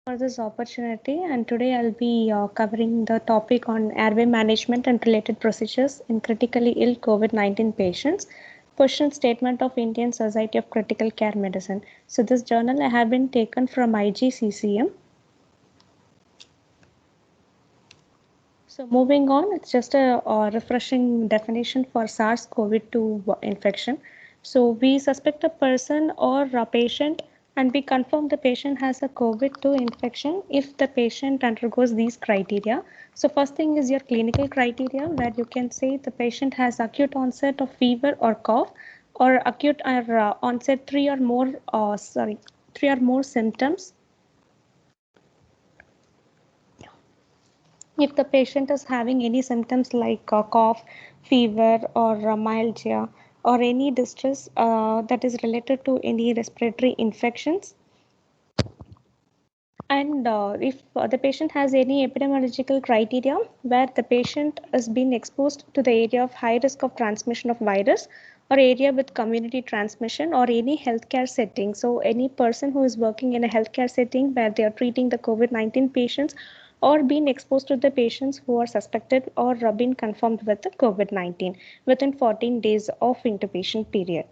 For this opportunity, and today I'll be covering the topic on airway management and related procedures in critically ill COVID-19 patients. Position statement of Indian Society of Critical Care Medicine. So this journal I have been taken from IGCCM. So moving on, it's just a refreshing definition for SARS-CoV-2 infection. So we suspect a person or a patient and we confirm the patient has a COVID-2 infection if the patient undergoes these criteria. So first thing is your clinical criteria where you can say the patient has acute onset of fever or cough or acute or onset three or more symptoms. If the patient is having any symptoms like cough, fever, or myalgia, or any distress that is related to any respiratory infections, and if the patient has any epidemiological criteria where the patient has been exposed to the area of high risk of transmission of virus or area with community transmission or any healthcare setting. So any person who is working in a healthcare setting where they are treating the COVID-19 patients or being exposed to the patients who are suspected or been confirmed with the COVID-19 within 14 days of intubation period.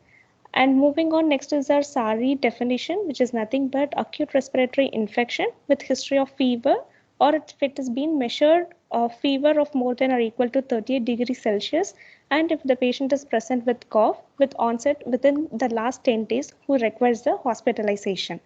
And moving on, next is our SARI definition, which is nothing but acute respiratory infection with history of fever, or if it has been measured of fever of more than or equal to 38 degrees Celsius, and if the patient is present with cough with onset within the last 10 days who requires the hospitalization.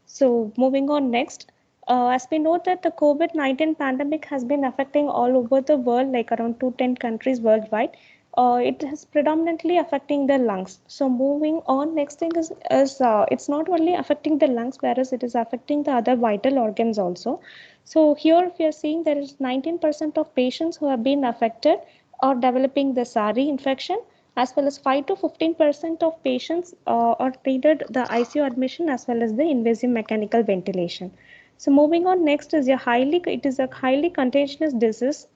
So moving on next, as we know that the COVID-19 pandemic has been affecting all over the world, like around 210 countries worldwide. It is predominantly affecting the lungs. So moving on, next thing is it's not only affecting the lungs, whereas it is affecting the other vital organs also. So here we are seeing there is 19% of patients who have been affected or developing the SARI infection, as well as 5 to 15% of patients are needed the ICU admission as well as the invasive mechanical ventilation. So moving on, next is it is a highly contagious disease.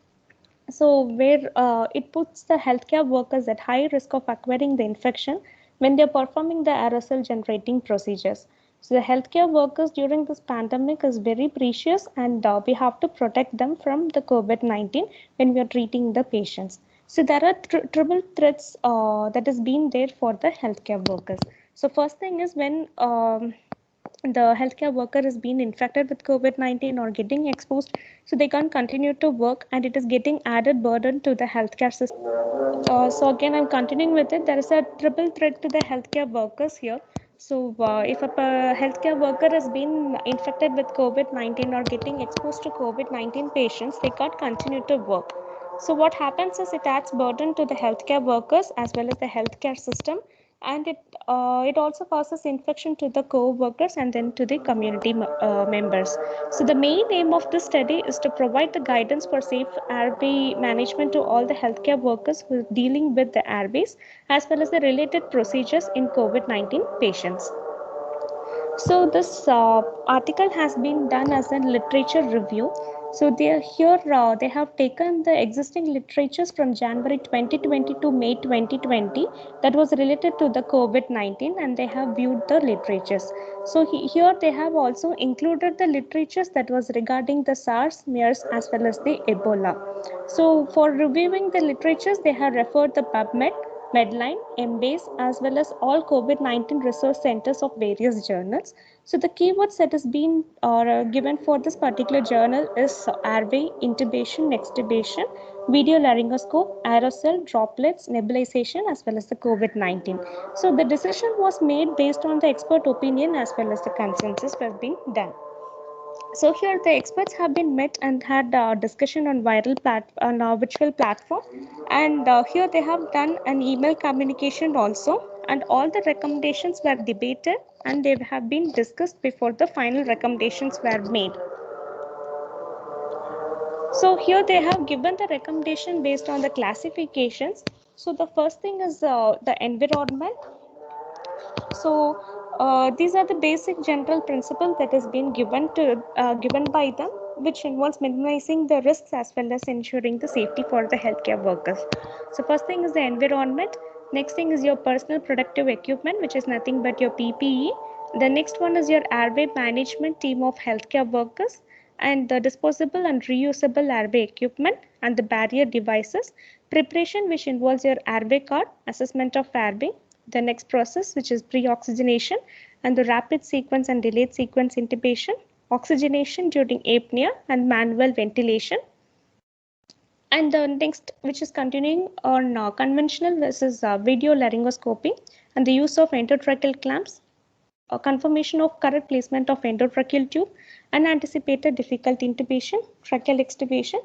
So where it puts the healthcare workers at high risk of acquiring the infection when they are performing the aerosol generating procedures. So the healthcare workers during this pandemic is very precious, and we have to protect them from the COVID-19 when we are treating the patients. So there are triple threats that has been there for the healthcare workers. So first thing is when the healthcare worker is being infected with COVID-19 or getting exposed, so they can't continue to work, and it is getting added burden to the healthcare system. So again, I'm continuing with it. There is a triple threat to the healthcare workers here. So if a healthcare worker has been infected with COVID-19 or getting exposed to COVID-19 patients, they can't continue to work. So what happens is it adds burden to the healthcare workers as well as the healthcare system, and it also causes infection to the co-workers and then to the community members. So the main aim of this study is to provide the guidance for safe airway management to all the healthcare workers who are dealing with the airways as well as the related procedures in COVID-19 patients. So this article has been done as a literature review. So they have taken the existing literatures from January 2020 to May 2020 that was related to the COVID-19, and they have viewed the literatures. So here they have also included the literatures that was regarding the SARS, MERS as well as the Ebola. So for reviewing the literatures, they have referred the PubMed, Medline, Embase, as well as all COVID-19 resource centers of various journals. So the keywords that has been given for this particular journal is airway, intubation, extubation, video laryngoscope, aerosol, droplets, nebulization, as well as the COVID-19. So the decision was made based on the expert opinion as well as the consensus was being done. So here the experts have been met and had a discussion on on a virtual platform, and here they have done an email communication also, and all the recommendations were debated and they have been discussed before the final recommendations were made. So here they have given the recommendation based on the classifications. So the first thing is the environment. So these are the basic general principles that has been given by them, which involves minimizing the risks as well as ensuring the safety for the healthcare workers. So first thing is the environment. Next thing is your personal protective equipment, which is nothing but your PPE, The next one is your airway management team of healthcare workers and the disposable and reusable airway equipment and the barrier devices. Preparation, which involves your airway card, assessment of airway. The next process, which is pre-oxygenation and the rapid sequence and delayed sequence intubation, oxygenation during apnea and manual ventilation. And the next, which is continuing on conventional versus video laryngoscopy and the use of endotracheal clamps, a confirmation of correct placement of endotracheal tube, unanticipated difficult intubation, tracheal extubation,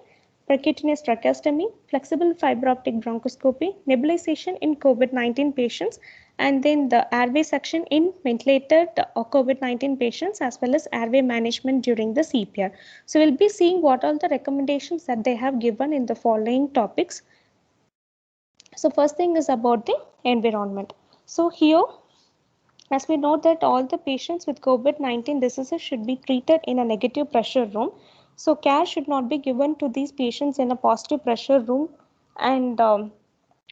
percutaneous tracheostomy, flexible fiber optic bronchoscopy, nebulization in COVID-19 patients, and then the airway suction in ventilated COVID-19 patients, as well as airway management during the CPR. So we'll be seeing what all the recommendations that they have given in the following topics. So first thing is about the environment. So here, as we know that all the patients with COVID-19 diseases should be treated in a negative pressure room. So care should not be given to these patients in a positive pressure room. And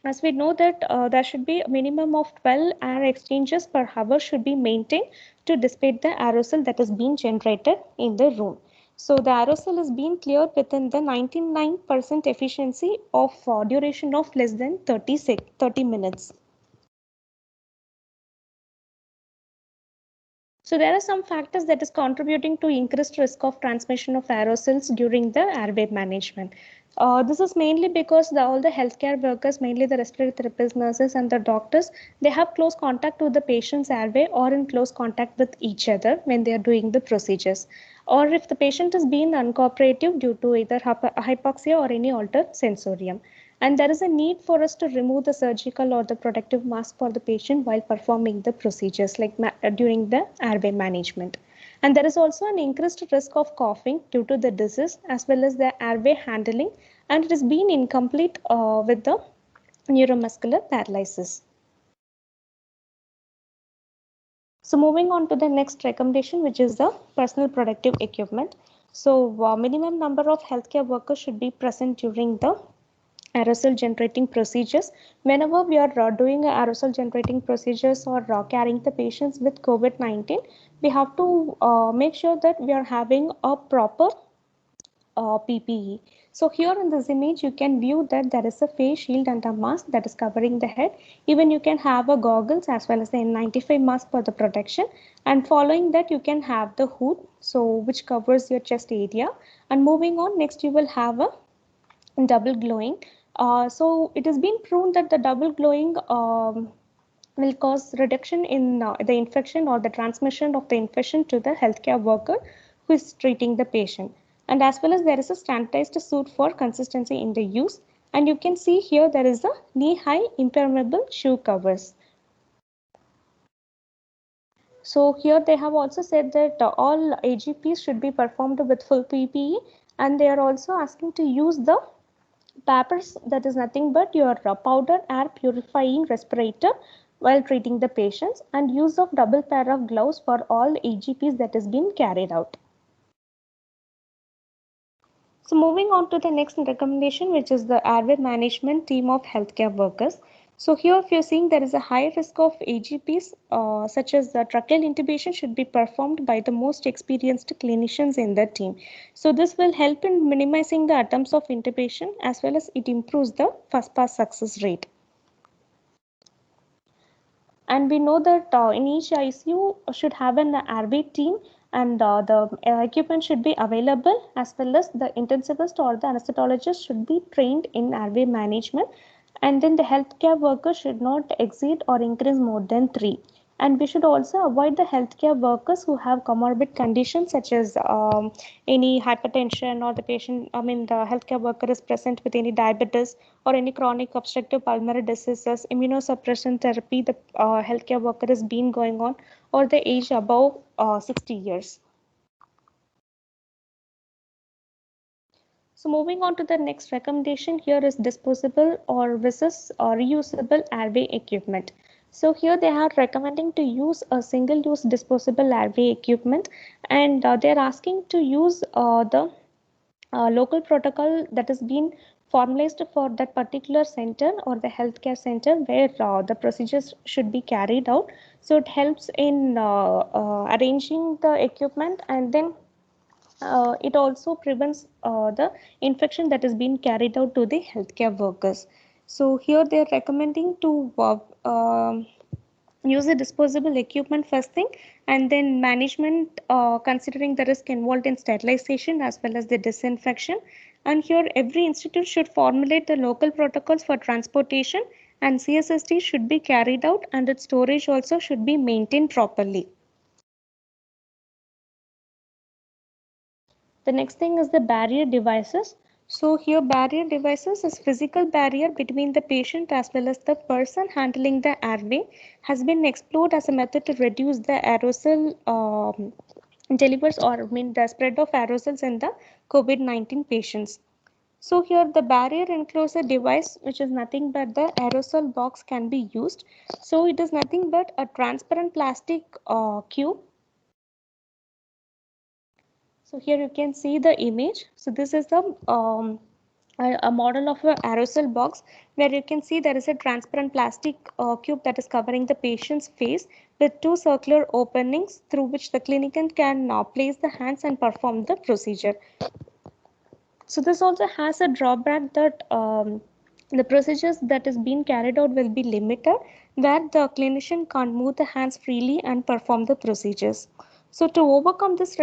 as we know that there should be a minimum of 12 air exchanges per hour should be maintained to dissipate the aerosol that is being generated in the room. So the aerosol is being cleared within the 99% efficiency of duration of less than 30 minutes. So there are some factors that is contributing to increased risk of transmission of aerosols during the airway management. This is mainly because all the healthcare workers, mainly the respiratory therapists, nurses and the doctors, they have close contact with the patient's airway or in close contact with each other when they are doing the procedures. Or if the patient is being uncooperative due to either hypoxia or any altered sensorium. And there is a need for us to remove the surgical or the protective mask for the patient while performing the procedures like during the airway management. And there is also an increased risk of coughing due to the disease as well as the airway handling, and it has been incomplete with the neuromuscular paralysis. So moving on to the next recommendation, which is the personal protective equipment. So minimum number of healthcare workers should be present during the aerosol generating procedures. Whenever we are doing aerosol generating procedures or carrying the patients with COVID-19, we have to make sure that we are having a proper PPE. So here in this image, you can view that there is a face shield and a mask that is covering the head. Even you can have a goggles as well as the N95 mask for the protection. And following that, you can have the hood, so which covers your chest area. And moving on, next you will have a double glowing. So it has been proven that the double glowing will cause reduction in the infection or the transmission of the infection to the healthcare worker who is treating the patient. And as well as there is a standardized suit for consistency in the use. And you can see here there is a knee-high impermeable shoe covers. So here they have also said that all AGPs should be performed with full PPE, and they are also asking to use the PAPRs, that is nothing but your powder air purifying respirator while treating the patients, and use of double pair of gloves for all AGPs that has been carried out. So moving on to the next recommendation, which is the airway management team of healthcare workers. So here if you're seeing there is a high risk of AGPs such as the tracheal intubation should be performed by the most experienced clinicians in the team. So this will help in minimizing the attempts of intubation as well as it improves the first pass success rate. And we know that in each ICU should have an airway team, and the equipment should be available, as well as the intensivist or the anesthesiologist should be trained in airway management, and then the healthcare worker should not exceed or increase more than 3. And we should also avoid the healthcare workers who have comorbid conditions such as any hypertension, or the patient, the healthcare worker is present with any diabetes or any chronic obstructive pulmonary diseases, immunosuppression therapy the healthcare worker has been going on, or the age above 60 years. So moving on to the next recommendation, here is disposable or versus reusable airway equipment. So here they are recommending to use a single-use disposable airway equipment, and they're asking to use the local protocol that has been formalized for that particular center or the healthcare center where the procedures should be carried out. So it helps in arranging the equipment, and then it also prevents the infection that is being carried out to the healthcare workers. So here they are recommending to use the disposable equipment first thing, and then management considering the risk involved in sterilization as well as the disinfection. And here every institute should formulate the local protocols for transportation, and CSST should be carried out, and its storage also should be maintained properly. The next thing is the barrier devices. So here barrier devices is physical barrier between the patient as well as the person handling the airway, has been explored as a method to reduce the aerosol delivers or mean the spread of aerosols in the COVID-19 patients. So here the barrier enclosure device, which is nothing but the aerosol box, can be used. So it is nothing but a transparent plastic cube. So here you can see the image. So this is the a model of a aerosol box, where you can see there is a transparent plastic cube that is covering the patient's face with two circular openings through which the clinician can place the hands and perform the procedure. So this also has a drawback that the procedures that is being carried out will be limited, where the clinician can't move the hands freely and perform the procedures. So to overcome this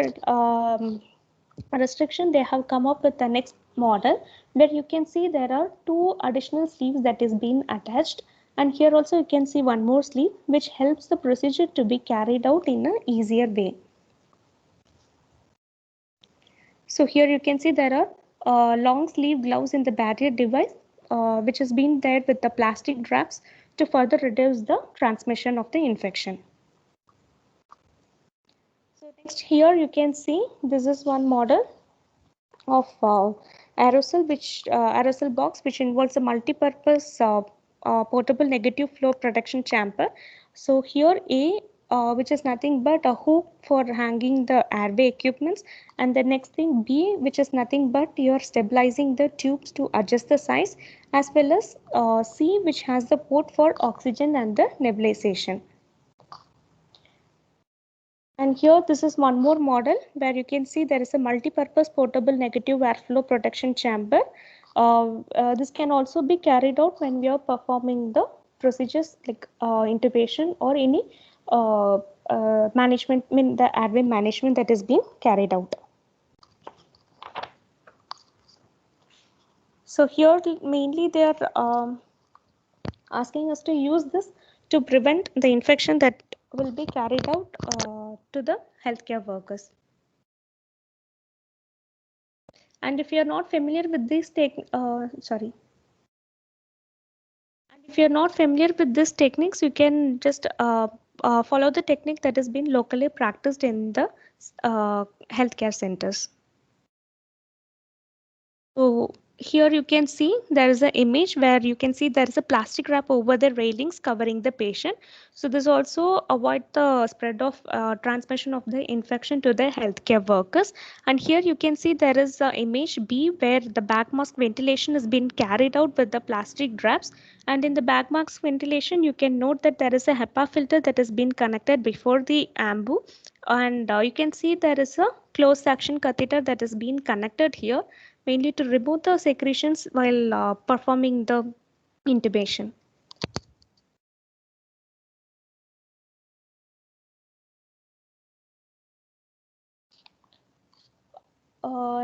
restriction, they have come up with the next model, where you can see there are two additional sleeves that is being attached, and here also you can see one more sleeve which helps the procedure to be carried out in an easier way. So here you can see there are long sleeve gloves in the barrier device, which has been there with the plastic wraps to further reduce the transmission of the infection. So next here you can see this is one model of aerosol box, which involves a multi-purpose portable negative flow protection chamber. So here A, which is nothing but a hook for hanging the airway equipments, and the next thing B, which is nothing but you're stabilizing the tubes to adjust the size, as well as C, which has the port for oxygen and the nebulization. And here this is one more model where you can see there is a multi-purpose portable negative airflow protection chamber. This can also be carried out when we are performing the procedures like intubation or any management, the airway management that is being carried out. So here mainly they are asking us to use this to prevent the infection that will be carried out to the healthcare workers. And if you are not familiar with this if you're not familiar with these techniques, you can just follow the technique that has been locally practiced in the healthcare centers. So here you can see there is an image where you can see there is a plastic wrap over the railings covering the patient. So this also avoid the spread of transmission of the infection to the healthcare workers. And here you can see there is a image B where the back mask ventilation has been carried out with the plastic wraps. And in the back mask ventilation, you can note that there is a HEPA filter that has been connected before the AMBU. And you can see there is a closed section catheter that is being connected here, mainly to remove the secretions while performing the intubation.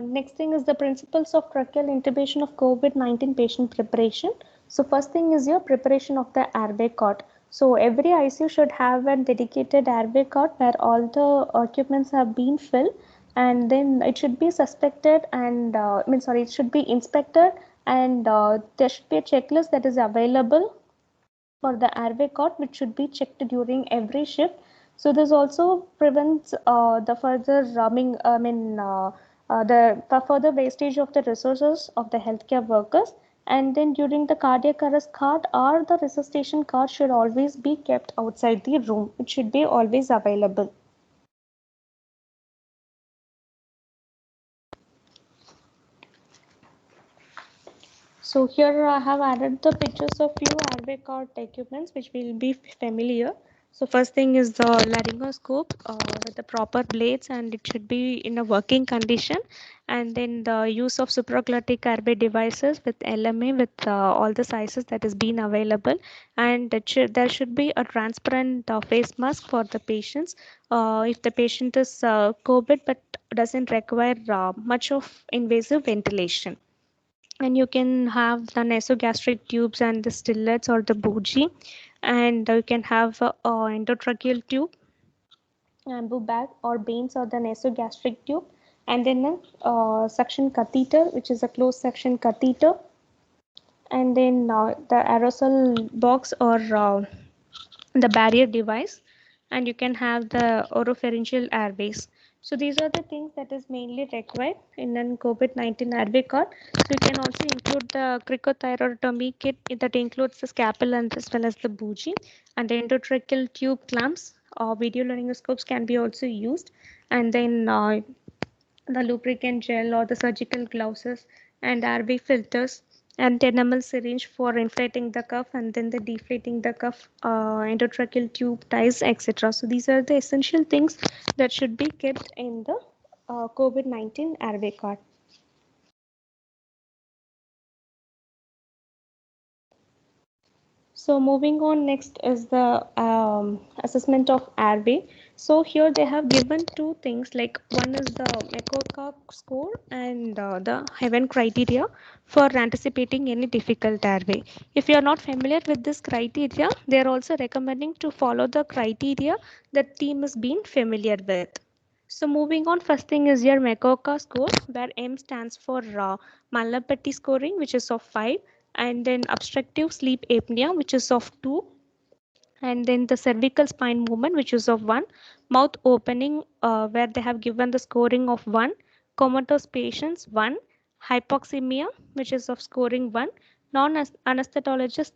Next thing is the principles of tracheal intubation of COVID-19 patient preparation. So first thing is your preparation of the airway cot. So every ICU should have a dedicated airway cot where all the equipments have been filled, and then it should be suspected and it should be inspected, and there should be a checklist that is available for the airway cot, which should be checked during every shift. So this also prevents the further the further wastage of the resources of the healthcare workers. And then during the cardiac arrest cart or the resuscitation cart should always be kept outside the room. It should be always available. So here I have added the pictures of few airway card equipments which will be familiar. So first thing is the laryngoscope with the proper blades, and it should be in a working condition. And then the use of supraglottic airway devices with LMA with all the sizes that is being available. And there should be a transparent face mask for the patients if the patient is COVID but doesn't require much of invasive ventilation. And you can have the nasogastric tubes and the stillets or the bougie, and you can have a endotracheal tube, ambu bag or Baines or the nasogastric tube, and then a suction catheter, which is a closed suction catheter, and then the aerosol box or the barrier device, and you can have the oropharyngeal airways. So these are the things that is mainly required in an COVID-19 airway card. So you can also include the cricothyrotomy kit that includes the scalpel and as well as the bougie, and the endotracheal tube clamps or video laryngoscopes can be also used, and then the lubricant gel or the surgical gloves and RV filters and enamel syringe for inflating the cuff and then the deflating the cuff, endotracheal tube ties, etc. So these are the essential things that should be kept in the COVID-19 airway card. So moving on, next is the assessment of airway. So here they have given two things, like one is the MECOCA score and the Heaven criteria for anticipating any difficult airway. If you are not familiar with this criteria, they are also recommending to follow the criteria that team is being familiar with. So moving on, first thing is your MECOCA score, where M stands for Malapati scoring, which is of 5, and then obstructive sleep apnea, which is of 2, and then the cervical spine movement, which is of 1, mouth opening, where they have given the scoring of 1, comatose patients 1, hypoxemia, which is of scoring 1, non-anesthetologist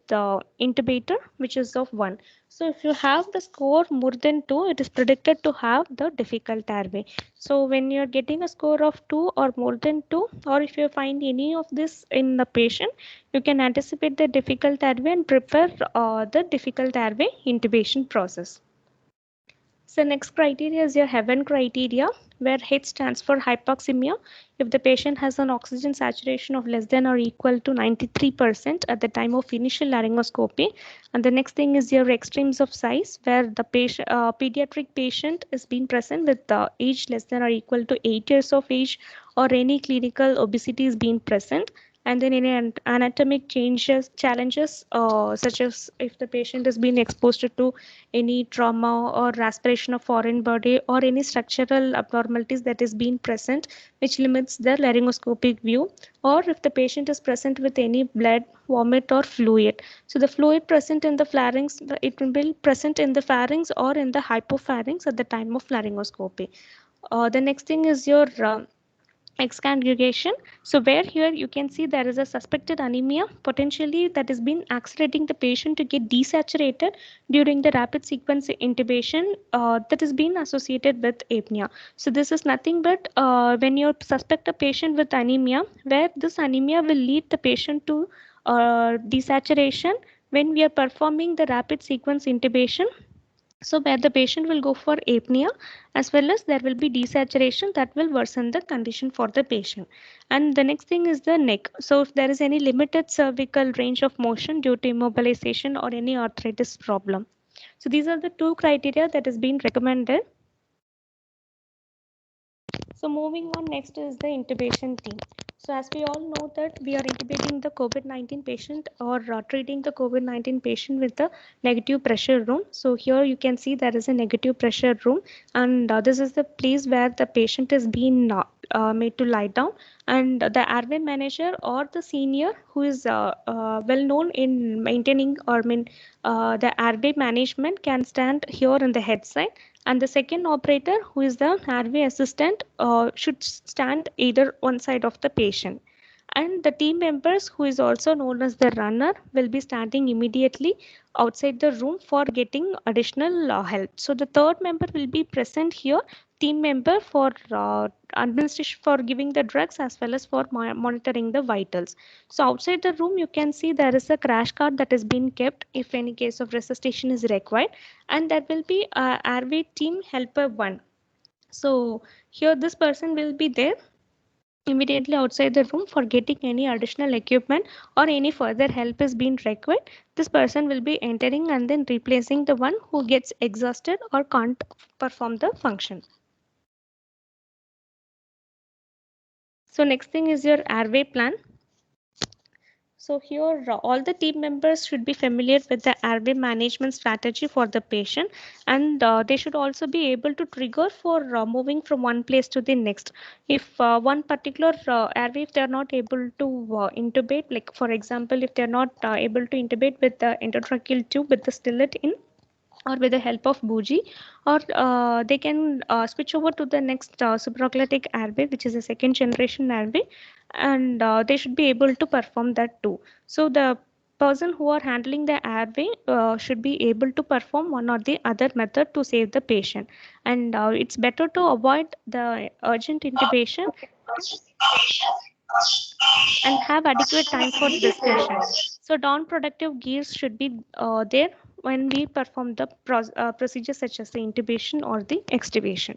intubator, which is of 1. So if you have the score more than 2, it is predicted to have the difficult airway. So when you're getting a score of 2 or more than 2, or if you find any of this in the patient, you can anticipate the difficult airway and prepare the difficult airway intubation process. So next criteria is your Heaven criteria, where H stands for hypoxemia. If the patient has an oxygen saturation of less than or equal to 93% at the time of initial laryngoscopy. And the next thing is your extremes of size, where the patient, pediatric patient is being present with the age less than or equal to 8 years of age, or any clinical obesity is being present. And then any anatomic challenges, such as if the patient has been exposed to any trauma or aspiration of foreign body or any structural abnormalities that is being present, which limits the laryngoscopic view, or if the patient is present with any blood, vomit or fluid. So the fluid present in the pharynx, it will be present in the pharynx or in the hypopharynx at the time of laryngoscopy. The next thing is your excongregation. So where here you can see there is a suspected anemia potentially that has been accelerating the patient to get desaturated during the rapid sequence intubation that has been associated with apnea. So this is nothing but when you suspect a patient with anemia, where this anemia will lead the patient to desaturation when we are performing the rapid sequence intubation. So where the patient will go for apnea, as well as there will be desaturation that will worsen the condition for the patient. And the next thing is the neck. So if there is any limited cervical range of motion due to immobilization or any arthritis problem. So these are the two criteria that is being recommended. So moving on, next is the intubation team. So as we all know that we are intubating the COVID-19 patient or treating the COVID-19 patient with the negative pressure room. So here you can see there is a negative pressure room, and this is the place where the patient is being made to lie down, and the airway manager or the senior who is well known in maintaining or the airway management can stand here on the head side, and the second operator who is the airway assistant should stand either one side of the patient. And the team members, who is also known as the runner, will be standing immediately outside the room for getting additional help. So the third member will be present here, team member for administration, for giving the drugs as well as for monitoring the vitals. So outside the room you can see there is a crash cart that has been kept if any case of resuscitation is required, and that will be airway team helper 1. So here this person will be there immediately outside the room for getting any additional equipment or any further help is being required. This person will be entering and then replacing the one who gets exhausted or can't perform the function. So next thing is your airway plan. So here all the team members should be familiar with the airway management strategy for the patient, and they should also be able to trigger for moving from one place to the next. If one particular airway, if they are not able to intubate, like for example, if they are not able to intubate with the endotracheal tube with the stillet in, or with the help of bougie, or they can switch over to the next supraglottic airway, which is a second generation airway, and they should be able to perform that too. So the person who are handling the airway should be able to perform one or the other method to save the patient, and it's better to avoid the urgent intubation and have adequate time for discussion. So non-productive gears should be there when we perform the procedure such as the intubation or the extubation.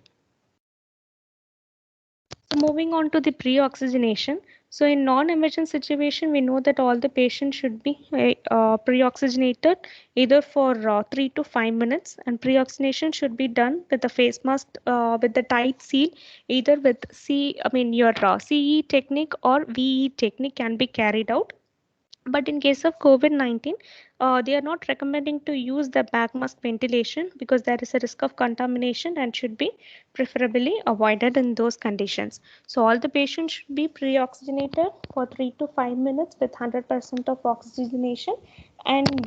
So moving on to the pre-oxygenation. So in non-emergent situation, we know that all the patients should be pre-oxygenated either for 3 to 5 minutes, and pre-oxygenation should be done with the face mask with the tight seal, either with your CE technique or VE technique can be carried out. But in case of COVID-19, they are not recommending to use the back mask ventilation because there is a risk of contamination and should be preferably avoided in those conditions. So all the patients should be pre-oxygenated for 3 to 5 minutes with 100% of oxygenation, and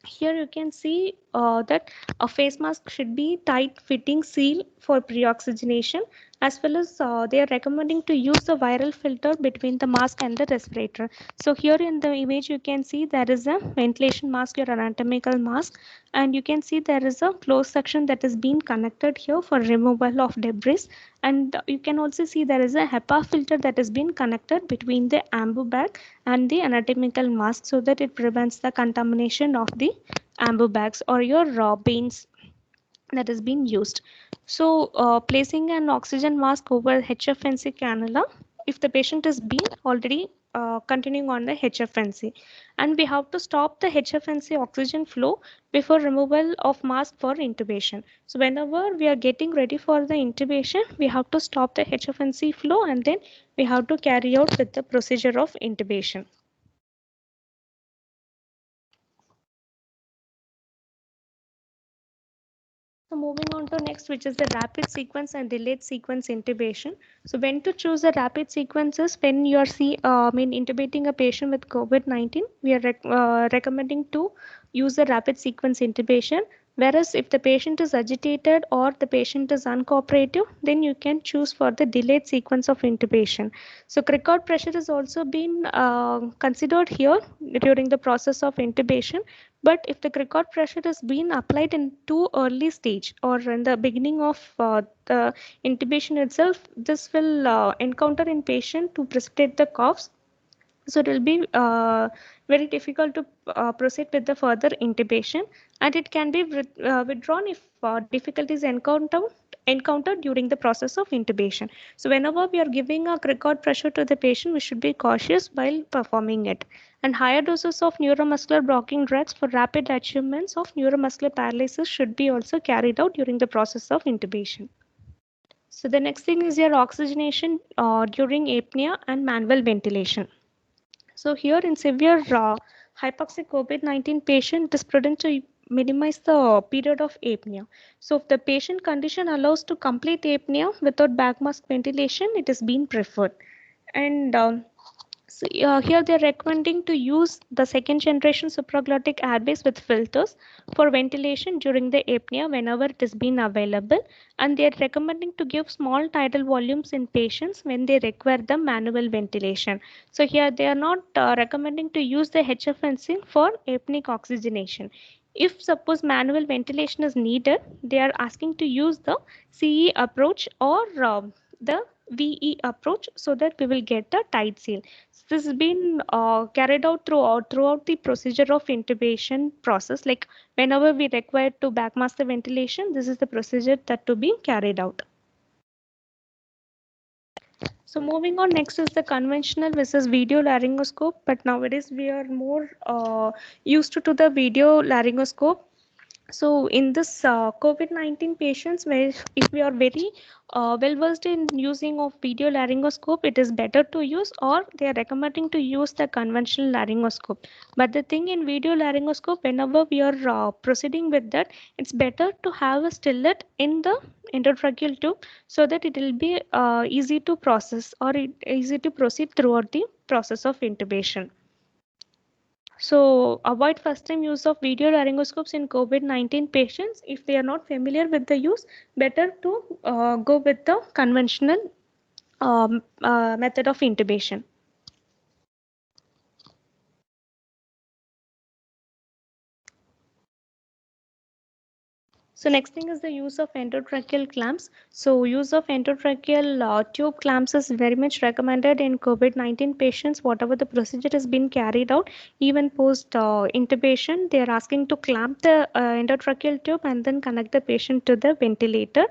here you can see that a face mask should be tight fitting seal for pre-oxygenation, as well as they are recommending to use the viral filter between the mask and the respirator. So here in the image you can see there is a ventilation mask or anatomical mask, and you can see there is a closed section that is being connected here for removal of debris, and you can also see there is a HEPA filter that has been connected between the ambu bag and the anatomical mask, so that it prevents the contamination of the ambu bags or your raw beans that has been used. So placing an oxygen mask over HFNC cannula if the patient is been already continuing on the HFNC, and we have to stop the HFNC oxygen flow before removal of mask for intubation. So whenever we are getting ready for the intubation, we have to stop the HFNC flow and then we have to carry out with the procedure of intubation. So moving on to next, which is the rapid sequence and delayed sequence intubation. So when to choose the rapid sequences when you are intubating a patient with COVID-19, we are recommending to use the rapid sequence intubation. Whereas if the patient is agitated or the patient is uncooperative, then you can choose for the delayed sequence of intubation. So cricoid pressure has also been considered here during the process of intubation. But if the cricoid pressure has been applied in too early stage or in the beginning of the intubation itself, this will encounter in patient to precipitate the coughs. So it will be very difficult to proceed with the further intubation, and it can be withdrawn if difficulties encountered during the process of intubation. So whenever we are giving a cricoid pressure to the patient, we should be cautious while performing it. And higher doses of neuromuscular blocking drugs for rapid achievements of neuromuscular paralysis should be also carried out during the process of intubation. So the next thing is your oxygenation during apnea and manual ventilation. So here in severe hypoxic COVID-19 patient, it is prudent to minimize the period of apnea. So if the patient condition allows to complete apnea without back mask ventilation, it is being preferred. And So here they're recommending to use the second generation supraglottic airways with filters for ventilation during the apnea whenever it is been available, and they're recommending to give small tidal volumes in patients when they require the manual ventilation. So here they are not recommending to use the HFNC for apneic oxygenation. If suppose manual ventilation is needed, they are asking to use the CE approach or the VE approach, so that we will get a tight seal. This has been carried out throughout the procedure of intubation process. Like whenever we require to backmask the ventilation, this is the procedure that to be carried out. So moving on, next is the conventional versus video laryngoscope. But nowadays we are more used to the video laryngoscope. So in this COVID-19 patients, where if we are very well versed in using of video laryngoscope, it is better to use, or they are recommending to use the conventional laryngoscope. But the thing in video laryngoscope, whenever we are proceeding with that, it's better to have a stillet in the endotracheal tube, so that it will be easy to process, or easy to proceed throughout the process of intubation. So avoid first time use of video laryngoscopes in COVID-19 patients. If they are not familiar with the use, better to go with the conventional method of intubation. So next thing is the use of endotracheal clamps. So use of endotracheal tube clamps is very much recommended in COVID-19 patients. Whatever the procedure has been carried out, even post intubation, they are asking to clamp the endotracheal tube and then connect the patient to the ventilator.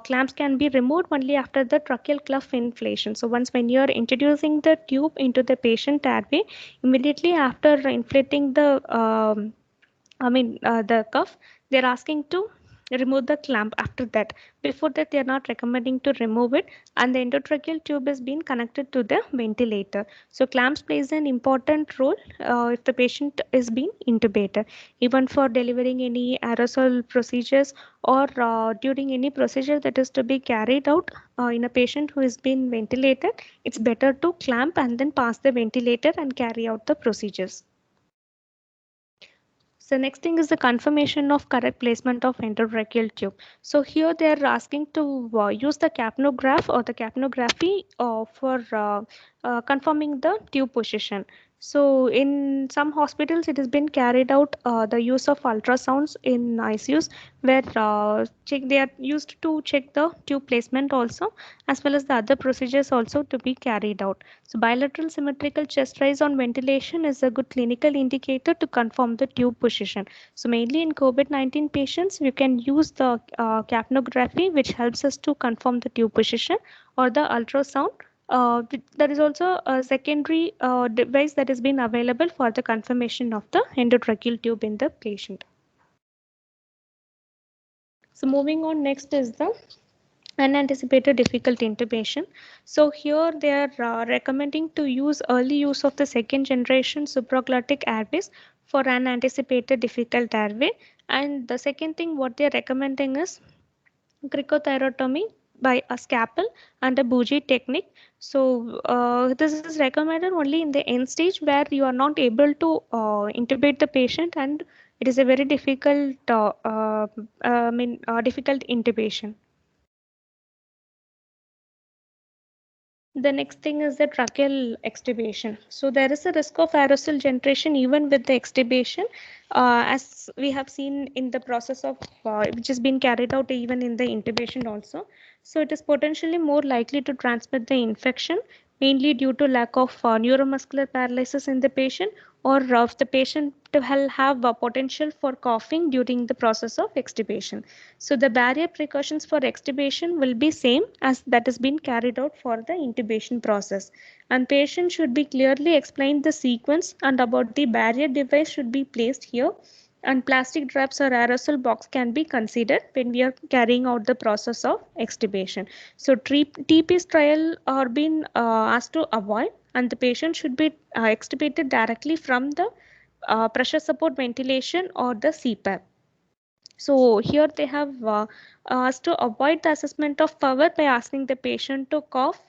Clamps can be removed only after the tracheal cleft inflation. So once when you are introducing the tube into the patient airway, immediately after inflating the the cuff, they're asking to remove the clamp after that. Before that, they are not recommending to remove it, and the endotracheal tube is being connected to the ventilator. So clamps plays an important role if the patient is being intubated, even for delivering any aerosol procedures, or during any procedure that is to be carried out in a patient who is being ventilated. It's better to clamp and then pass the ventilator and carry out the procedures. So next thing is the confirmation of correct placement of endotracheal tube. So here they are asking to use the capnograph or the capnography for confirming the tube position. So in some hospitals, it has been carried out the use of ultrasounds in ICUs, where they are used to check the tube placement also, as well as the other procedures also to be carried out. So bilateral symmetrical chest rise on ventilation is a good clinical indicator to confirm the tube position. So mainly in COVID-19 patients, you can use the capnography, which helps us to confirm the tube position, or the ultrasound. There is also a secondary device that has been available for the confirmation of the endotracheal tube in the patient. So moving on, next is the unanticipated difficult intubation. So here they are recommending to use early use of the second generation supraglottic airways for unanticipated difficult airway. And the second thing what they are recommending is cricothyrotomy by a scalpel and a bougie technique. So this is recommended only in the end stage, where you are not able to intubate the patient, and it is a very difficult difficult intubation. The next thing is the tracheal extubation. So there is a risk of aerosol generation even with the extubation, as we have seen in the process of which has been carried out even in the intubation also. So it is potentially more likely to transmit the infection, mainly due to lack of neuromuscular paralysis in the patient, or if the patient will have a potential for coughing during the process of extubation. So the barrier precautions for extubation will be same as that has been carried out for the intubation process. And patient should be clearly explained the sequence and about the barrier device should be placed here. And plastic drops or aerosol box can be considered when we are carrying out the process of extubation. So TP's trial are being asked to avoid, and the patient should be extubated directly from the pressure support ventilation or the CPAP. So here they have asked to avoid the assessment of power by asking the patient to cough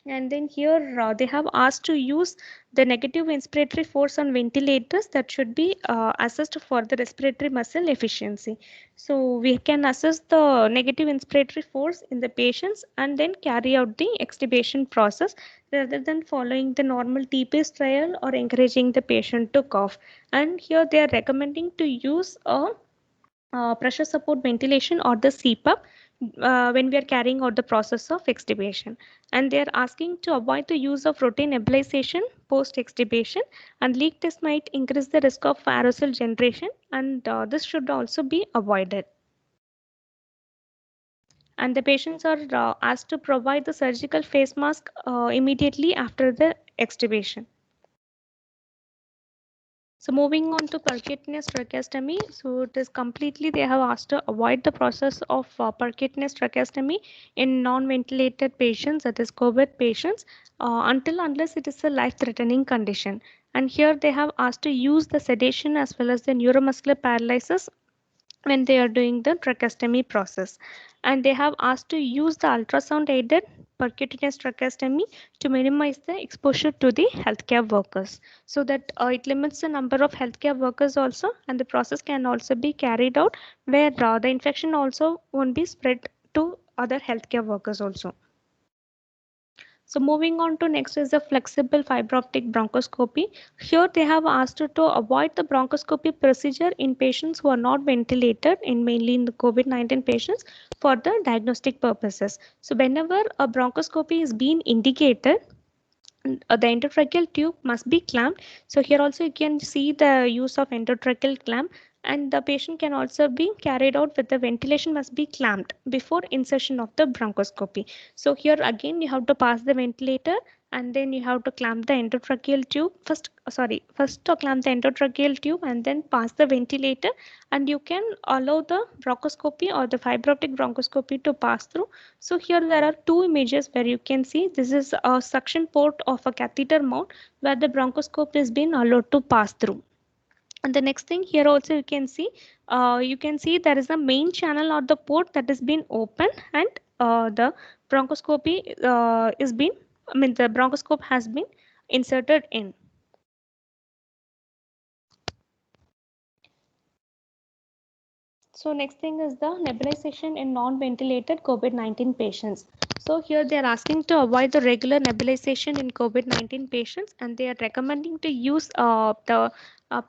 And then here they have asked to use the negative inspiratory force on ventilators that should be assessed for the respiratory muscle efficiency. So we can assess the negative inspiratory force in the patients and then carry out the extubation process rather than following the normal TPS trial or encouraging the patient to cough. And here they are recommending to use a pressure support ventilation or the CPAP when we are carrying out the process of extubation. And they are asking to avoid the use of routine nebulization post extubation, and leak test might increase the risk of aerosol generation, and this should also be avoided. And the patients are asked to provide the surgical face mask immediately after the extubation. So moving on to percutaneous tracheostomy. So it is completely, they have asked to avoid the process of percutaneous tracheostomy in non-ventilated patients, that is COVID patients, unless it is a life-threatening condition. And here they have asked to use the sedation as well as the neuromuscular paralysis when they are doing the tracheostomy process. And they have asked to use the ultrasound aided percutaneous tracheostomy to minimize the exposure to the healthcare workers, so that it limits the number of healthcare workers also, and the process can also be carried out where the infection also won't be spread to other healthcare workers also. So moving on to next is the flexible fiber optic bronchoscopy. Here they have asked to avoid the bronchoscopy procedure in patients who are not ventilated, in mainly in the COVID-19 patients, for the diagnostic purposes. So whenever a bronchoscopy is being indicated, the endotracheal tube must be clamped. So here also you can see the use of endotracheal clamp, and the patient can also be carried out with the ventilation must be clamped before insertion of the bronchoscopy. So here again you have to pass the ventilator, and then you have to clamp the endotracheal tube first to clamp the endotracheal tube and then pass the ventilator, and you can allow the bronchoscopy or the fiber optic bronchoscopy to pass through. So here there are two images where you can see this is a suction port of a catheter mount where the bronchoscope is being allowed to pass through. And the next thing here also you can see there is a main channel or the port that has been open, and the bronchoscopy is been the bronchoscope has been inserted in. So next thing is the nebulization in non-ventilated COVID-19 patients. So here they are asking to avoid the regular nebulization in COVID-19 patients, and they are recommending to use the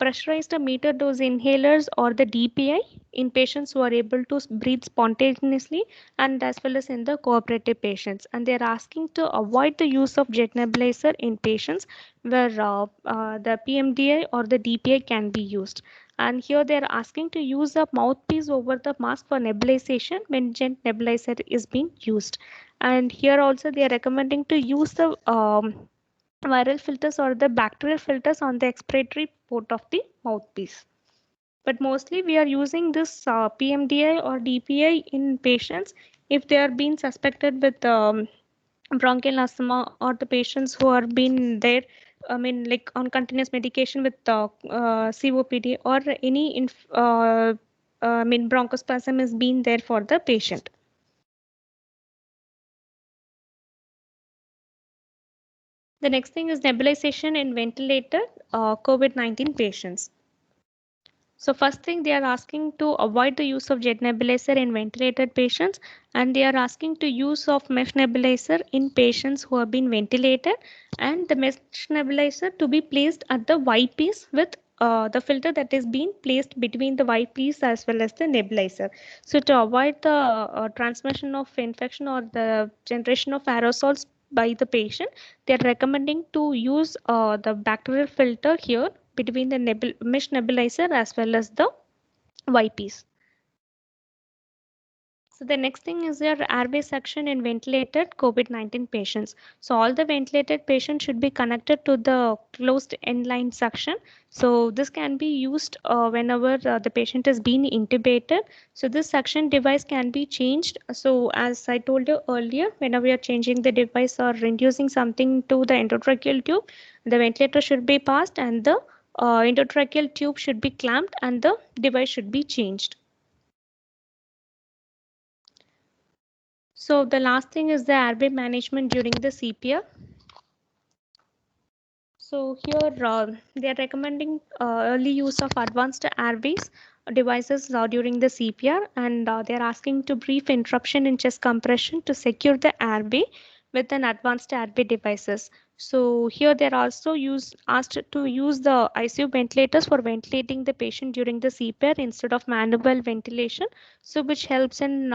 pressurized meter dose inhalers or the DPI in patients who are able to breathe spontaneously, and as well as in the cooperative patients. And they are asking to avoid the use of jet nebulizer in patients where the PMDI or the DPI can be used. And here they are asking to use a mouthpiece over the mask for nebulization when jet nebulizer is being used. And here also they are recommending to use the viral filters or the bacterial filters on the expiratory port of the mouthpiece. But mostly we are using this PMDI or DPI in patients if they are being suspected with bronchial asthma, or the patients who are been there, like on continuous medication with COPD, or any bronchospasm is being there for the patient. The next thing is nebulization in ventilated COVID-19 patients. So first thing, they are asking to avoid the use of jet nebulizer in ventilated patients, and they are asking to use of mesh nebulizer in patients who have been ventilated, and the mesh nebulizer to be placed at the Y piece with the filter that is being placed between the Y piece as well as the nebulizer. So to avoid the transmission of infection or the generation of aerosols by the patient, they are recommending to use the bacterial filter here between the mesh nebulizer as well as the Y piece. So the next thing is your airway suction in ventilated COVID-19 patients. So all the ventilated patients should be connected to the closed end-line suction. So this can be used whenever the patient is being intubated. So this suction device can be changed. So as I told you earlier, whenever you are changing the device or introducing something to the endotracheal tube, the ventilator should be passed, and the endotracheal tube should be clamped, and the device should be changed. So the last thing is the airway management during the CPR. So here they are recommending early use of advanced airways devices during the CPR, and they are asking to brief interruption in chest compression to secure the airway with an advanced airway devices. So here they are also asked to use the ICU ventilators for ventilating the patient during the CPR instead of manual ventilation, so which helps in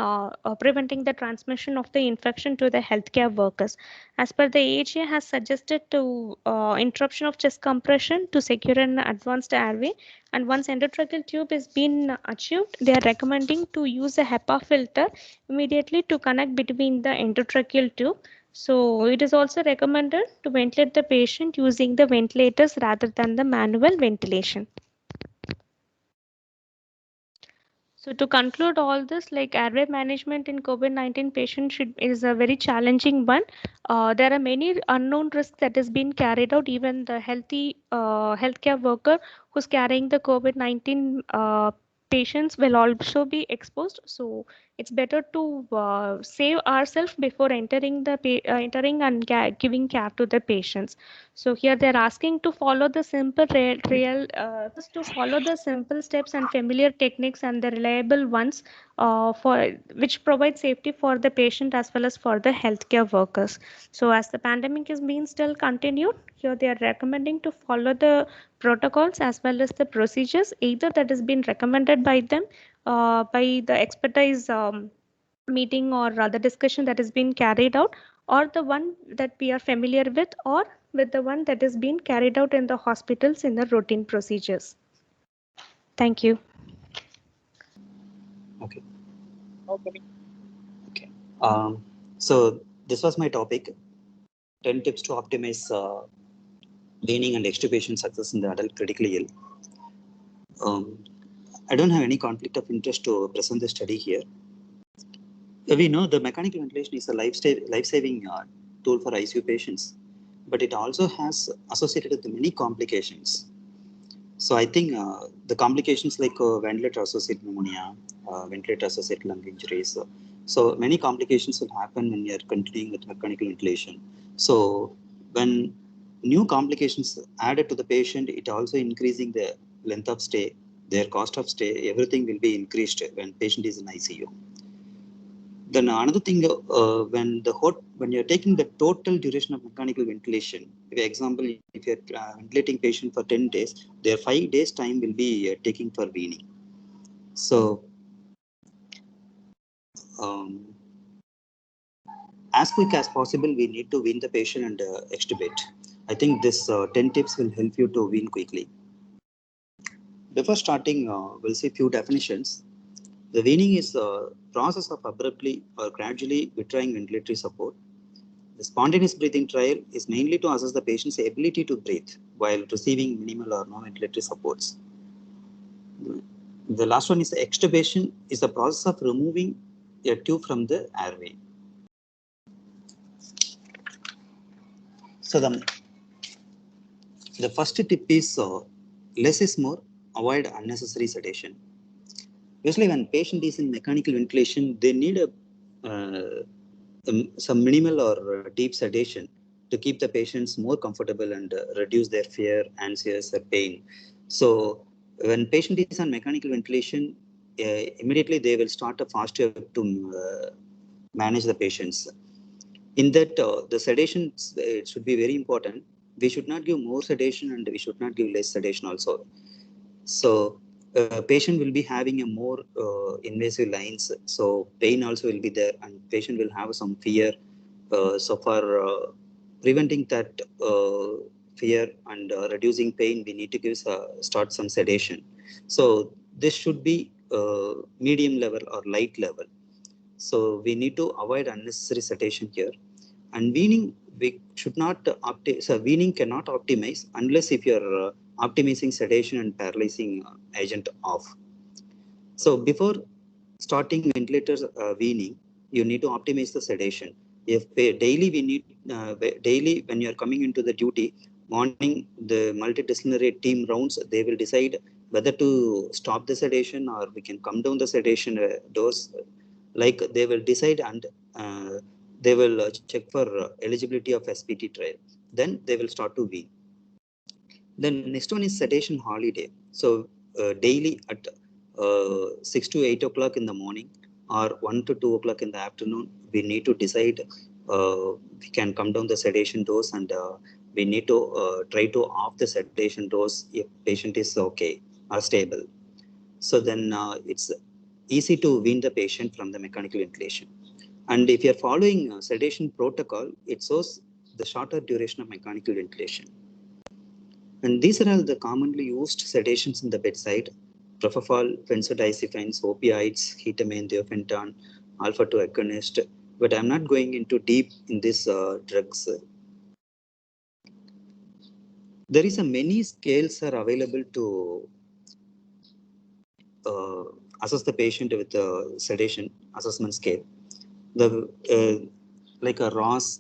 preventing the transmission of the infection to the healthcare workers. As per the AHA has suggested to interruption of chest compression to secure an advanced airway, and once endotracheal tube is been achieved, they are recommending to use a HEPA filter immediately to connect between the endotracheal tube. So it is also recommended to ventilate the patient using the ventilators rather than the manual ventilation. So to conclude all this, like airway management in COVID-19 patients is a very challenging one. There are many unknown risks that has been carried out. Even the healthcare worker who's carrying the COVID-19 patients will also be exposed. So it's better to save ourselves before entering and giving care to the patients. So here they're asking to follow the simple just to follow the simple steps and familiar techniques and the reliable ones for which provide safety for the patient as well as for the healthcare workers. So as the pandemic is being still continued, here they are recommending to follow the protocols as well as the procedures either that has been recommended by them by the expertise meeting or other discussion that has been carried out, or the one that we are familiar with, or with the one that is being carried out in the hospitals in the routine procedures. Thank you. Okay. Okay. So this was my topic, 10 tips to optimize weaning and extubation success in the adult critically ill. I don't have any conflict of interest to present the study here. We know the mechanical ventilation is a life-saving tool for ICU patients, but it also has associated with many complications. So I think the complications like ventilator-associated pneumonia, ventilator-associated lung injuries, so many complications will happen when you're continuing with mechanical ventilation. So when new complications added to the patient, it also increasing the length of stay, their cost of stay, everything will be increased when patient is in ICU. Then another thing, when you're taking the total duration of mechanical ventilation, for example, if you're ventilating patient for 10 days, their 5 days time will be taking for weaning. So as quick as possible, we need to wean the patient and extubate. I think this 10 tips will help you to wean quickly. Before starting, we'll see few definitions. The weaning is a process of abruptly or gradually withdrawing ventilatory support. The spontaneous breathing trial is mainly to assess the patient's ability to breathe while receiving minimal or no ventilatory supports. The last one is extubation, is the process of removing a tube from the airway. So the first tip is less is more, avoid unnecessary sedation. Usually when patient is in mechanical ventilation, they need some minimal or deep sedation to keep the patients more comfortable and reduce their fear, anxious, or pain. So when patient is on mechanical ventilation, immediately they will start a fast tube to manage the patients. In that, the sedation should be very important. We should not give more sedation and we should not give less sedation also. So patient will be having a more invasive lines, so pain also will be there and patient will have some fear. So for preventing that fear and reducing pain, we need to give start some sedation. So this should be medium level or light level. So we need to avoid unnecessary sedation here. And weaning, we should not so weaning cannot optimize unless if you're optimizing sedation and paralyzing agent off. So before starting ventilators weaning, you need to optimize the sedation. If daily we need daily when you are coming into the duty, morning the multidisciplinary team rounds, they will decide whether to stop the sedation or we can come down the sedation dose. Like they will decide and they will check for eligibility of SPT trial. Then they will start to wean. Then next one is sedation holiday. So daily at 6 to 8 o'clock in the morning or 1 to 2 o'clock in the afternoon, we need to decide we can come down the sedation dose, and we need to try to off the sedation dose if patient is okay or stable. So then it's easy to wean the patient from the mechanical ventilation. And if you're following sedation protocol, it shows the shorter duration of mechanical ventilation. And these are all the commonly used sedations in the bedside: propofol, benzodiazepines, opioids, ketamine, thiophantan, alpha-2 agonist. But I'm not going into deep in these drugs. There is a many scales are available to assess the patient with a sedation assessment scale. The like a ROS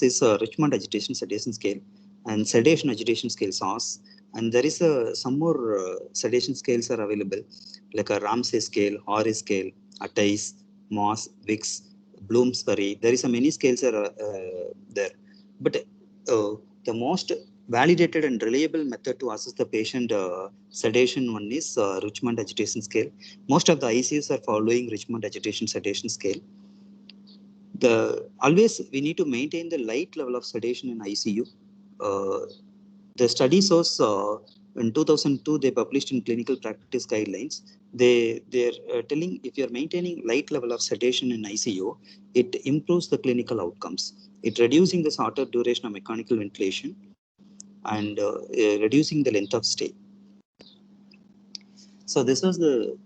is a Richmond Agitation Sedation Scale, and Sedation Agitation Scale SOS. And there is some more sedation scales are available, like a Ramsey scale, Horry scale, Attais, Moss, Vicks, Bloomsbury. There is a many scales are there, but the most validated and reliable method to assess the patient sedation one is Richmond Agitation Scale. Most of the ICUs are following Richmond Agitation Sedation Scale. Always we need to maintain the light level of sedation in ICU. The study shows in 2002 they published in Clinical Practice Guidelines. They're telling if you're maintaining light level of sedation in ICU, it improves the clinical outcomes. It reducing the shorter duration of mechanical ventilation and reducing the length of stay. So this was the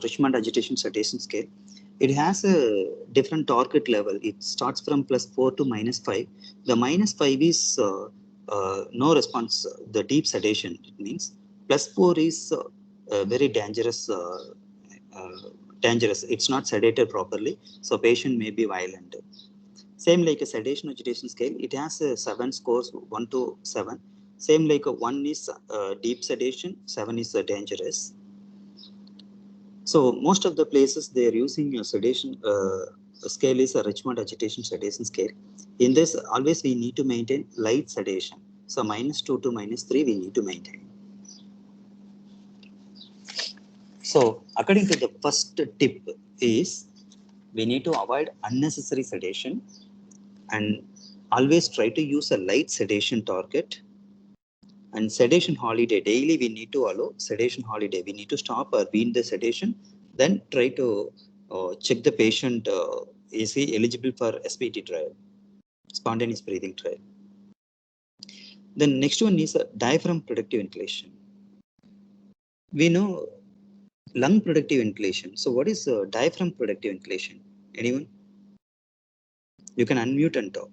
Richmond Agitation Sedation Scale. It has a different target level. It starts from +4 to -5. The -5 is no response, the deep sedation. It means +4 is very dangerous. Dangerous. It's not sedated properly, so patient may be violent. Same like a sedation agitation scale. It has 7 scores, 1 to 7. Same like 1 is deep sedation, 7 is dangerous. So most of the places they are using a sedation scale is a Richmond Agitation Sedation Scale. In this, always we need to maintain light sedation. So -2 to -3 we need to maintain. So according to the first tip is we need to avoid unnecessary sedation and always try to use a light sedation target. And sedation holiday, daily we need to allow sedation holiday. We need to stop or wean the sedation, then try to check the patient, is he eligible for SPT trial, spontaneous breathing trial. Then next one is diaphragm productive ventilation. We know lung productive ventilation. So what is diaphragm productive ventilation? Anyone? You can unmute and talk.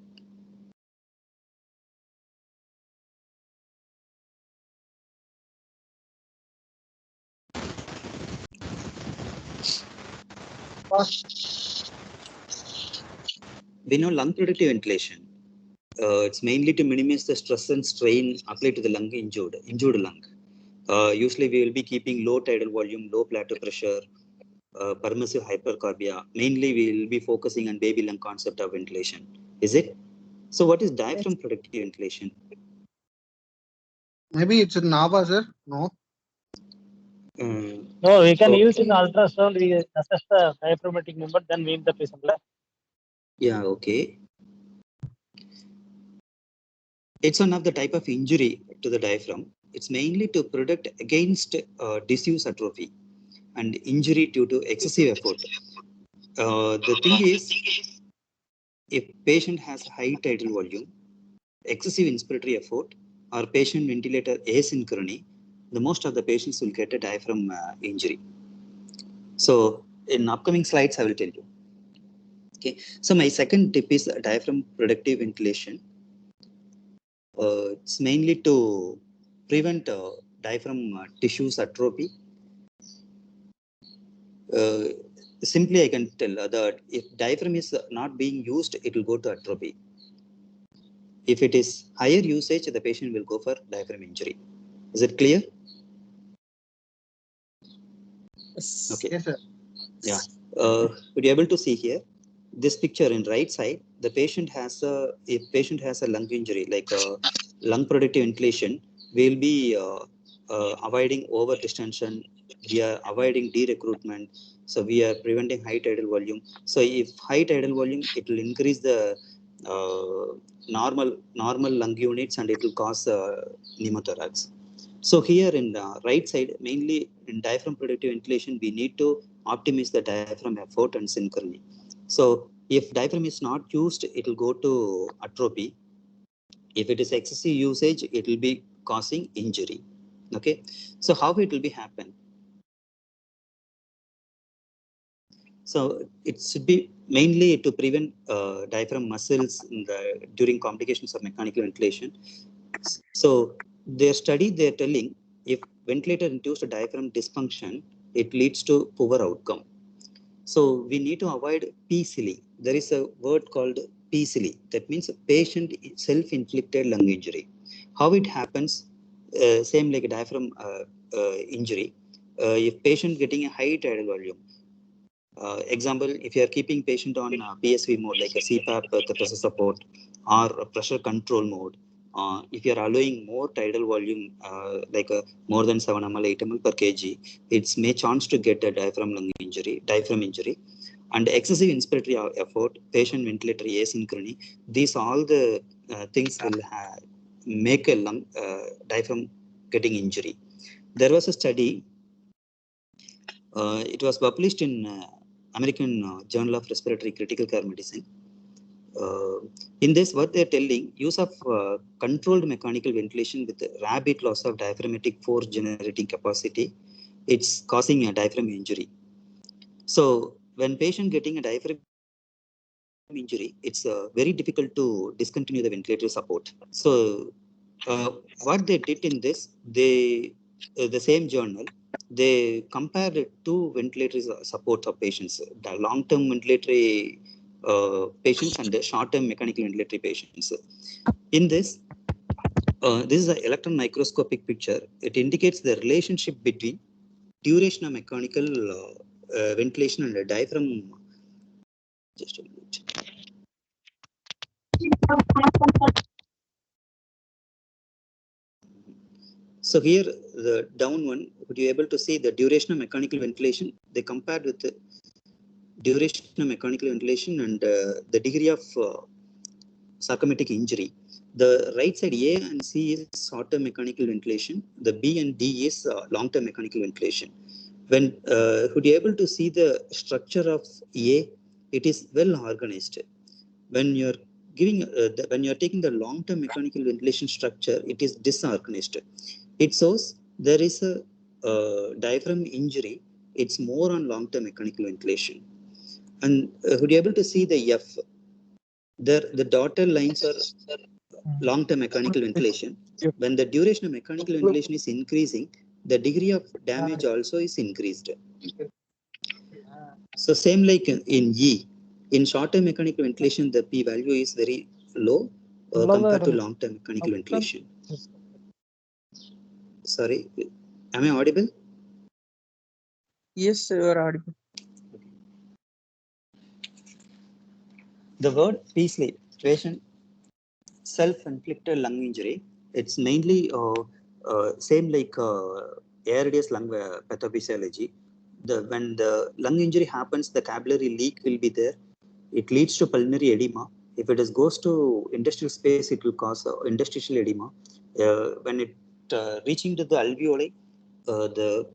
We know lung productive ventilation. It's mainly to minimize the stress and strain applied to the lung injured lung. Usually we will be keeping low tidal volume, low plateau pressure, permissive hypercarbia. Mainly we will be focusing on baby lung concept of ventilation. Is it? So what is diaphragm productive ventilation? Maybe it's in NAVA, sir. No. No, we can use in ultrasound. We assess the diaphragmatic number, then wean the patient. Yeah, okay. It's one of the type of injury to the diaphragm. It's mainly to protect against disuse atrophy and injury due to excessive effort. The thing is, if patient has high tidal volume, excessive inspiratory effort, or patient ventilator asynchrony, the most of the patients will get a diaphragm injury. So in upcoming slides, I will tell you. Okay. So my second tip is diaphragm productive ventilation. It's mainly to prevent diaphragm tissues atrophy. Simply, I can tell that if diaphragm is not being used, it will go to atrophy. If it is higher usage, the patient will go for diaphragm injury. Is it clear? Yes. Okay. Yes, sir. Yeah. Would you be able to see here? this picture in right side, the patient has if patient has a lung injury, like lung productive ventilation, we'll be avoiding over distension, we are avoiding de-recruitment, so we are preventing high tidal volume. So if high tidal volume, it will increase the normal lung units and it will cause pneumothorax. So here in the right side, mainly in diaphragm productive ventilation, we need to optimize the diaphragm effort and synchrony. So if diaphragm is not used, it will go to atrophy. If it is excessive usage, it will be causing injury. Okay, so how it will be happen? So it should be mainly to prevent diaphragm muscles during complications of mechanical ventilation. So their study, they're telling if ventilator induced diaphragm dysfunction, it leads to poor outcome. So we need to avoid PCLI. There is a word called PCLI. That means patient self-inflicted lung injury. How it happens? Same like a diaphragm injury. If patient getting a high tidal volume, example, if you are keeping patient on PSV mode, like a CPAP with the pressure support or a pressure control mode, if you are allowing more tidal volume, like more than 7 ml, 8 ml per kg, it's may chance to get a diaphragm injury. And excessive inspiratory effort, patient ventilatory asynchrony, these all the things will make a lung diaphragm getting injury. There was a study, it was published in American Journal of Respiratory Critical Care Medicine. In this, what they're telling, use of controlled mechanical ventilation with rapid loss of diaphragmatic force generating capacity, it's causing a diaphragm injury. So when patient getting a diaphragm injury, it's very difficult to discontinue the ventilator support. So what they did in this, the same journal, they compared two ventilator support of patients, the long-term ventilatory patients and the short-term mechanical ventilatory patients. In this, this is an electron microscopic picture. It indicates the relationship between duration of mechanical ventilation and the diaphragm. Just a minute. So here, the down one, would you able to see the duration of mechanical ventilation? They compared with the duration of mechanical ventilation and the degree of sarcomatic injury. The right side A and C is short-term mechanical ventilation. The B and D is long-term mechanical ventilation. When would you able to see the structure of A? It is well organized. When you're giving when you're taking the long-term mechanical ventilation structure, it is disorganized. It shows there is a diaphragm injury. It's more on long-term mechanical ventilation. And would you able to see the F? There, the dotted lines are long-term mechanical ventilation. When the duration of mechanical ventilation is increasing, the degree of damage also is increased. So same like in E, in short-term mechanical ventilation, the P value is very low compared to long-term mechanical ventilation. Sorry, am I audible? Yes, you are audible. The word PCLI, patient self-inflicted lung injury, it's mainly same like ARDS lung pathophysiology. When the lung injury happens, the capillary leak will be there. It leads to pulmonary edema. If it goes to interstitial space, it will cause interstitial edema. When it reaching to the alveoli, the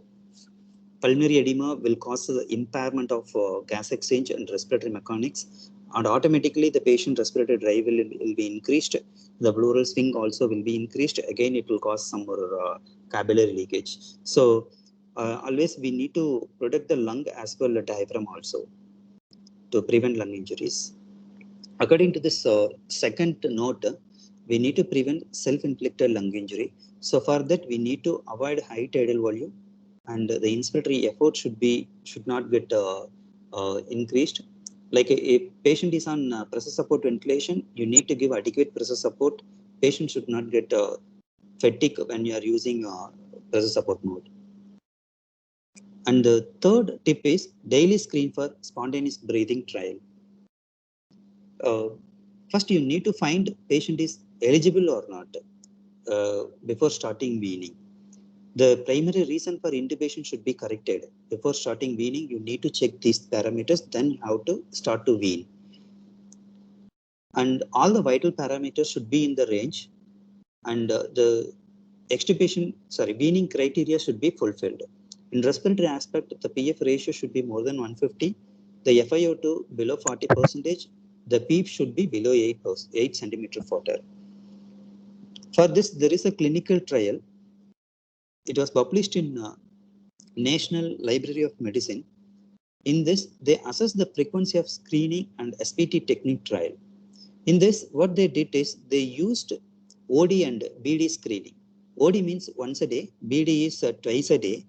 pulmonary edema will cause the impairment of gas exchange and respiratory mechanics, and automatically the patient respiratory drive will be increased. The pleural swing also will be increased. Again, it will cause some more capillary leakage. So always we need to protect the lung as well as the diaphragm also to prevent lung injuries. According to this second note, we need to prevent self-inflicted lung injury. So for that, we need to avoid high tidal volume, and the inspiratory effort should not get increased. Like if patient is on pressure support ventilation, you need to give adequate pressure support. Patient should not get fatigue when you are using pressure support mode. And the third tip is daily screen for spontaneous breathing trial. first you need to find patient is eligible or not before starting weaning. The primary reason for intubation should be corrected. Before starting weaning, you need to check these parameters, then how to start to wean. And all the vital parameters should be in the range, and the weaning criteria should be fulfilled. In respiratory aspect, the PF ratio should be more than 150, the FiO2 below 40%, the PEEP should be below 8 centimeter of water. For this, there is a clinical trial. It was published in National Library of Medicine. In this, they assess the frequency of screening and SPT technique trial. In this, what they did is they used OD and BD screening. OD means once a day, BD is twice a day.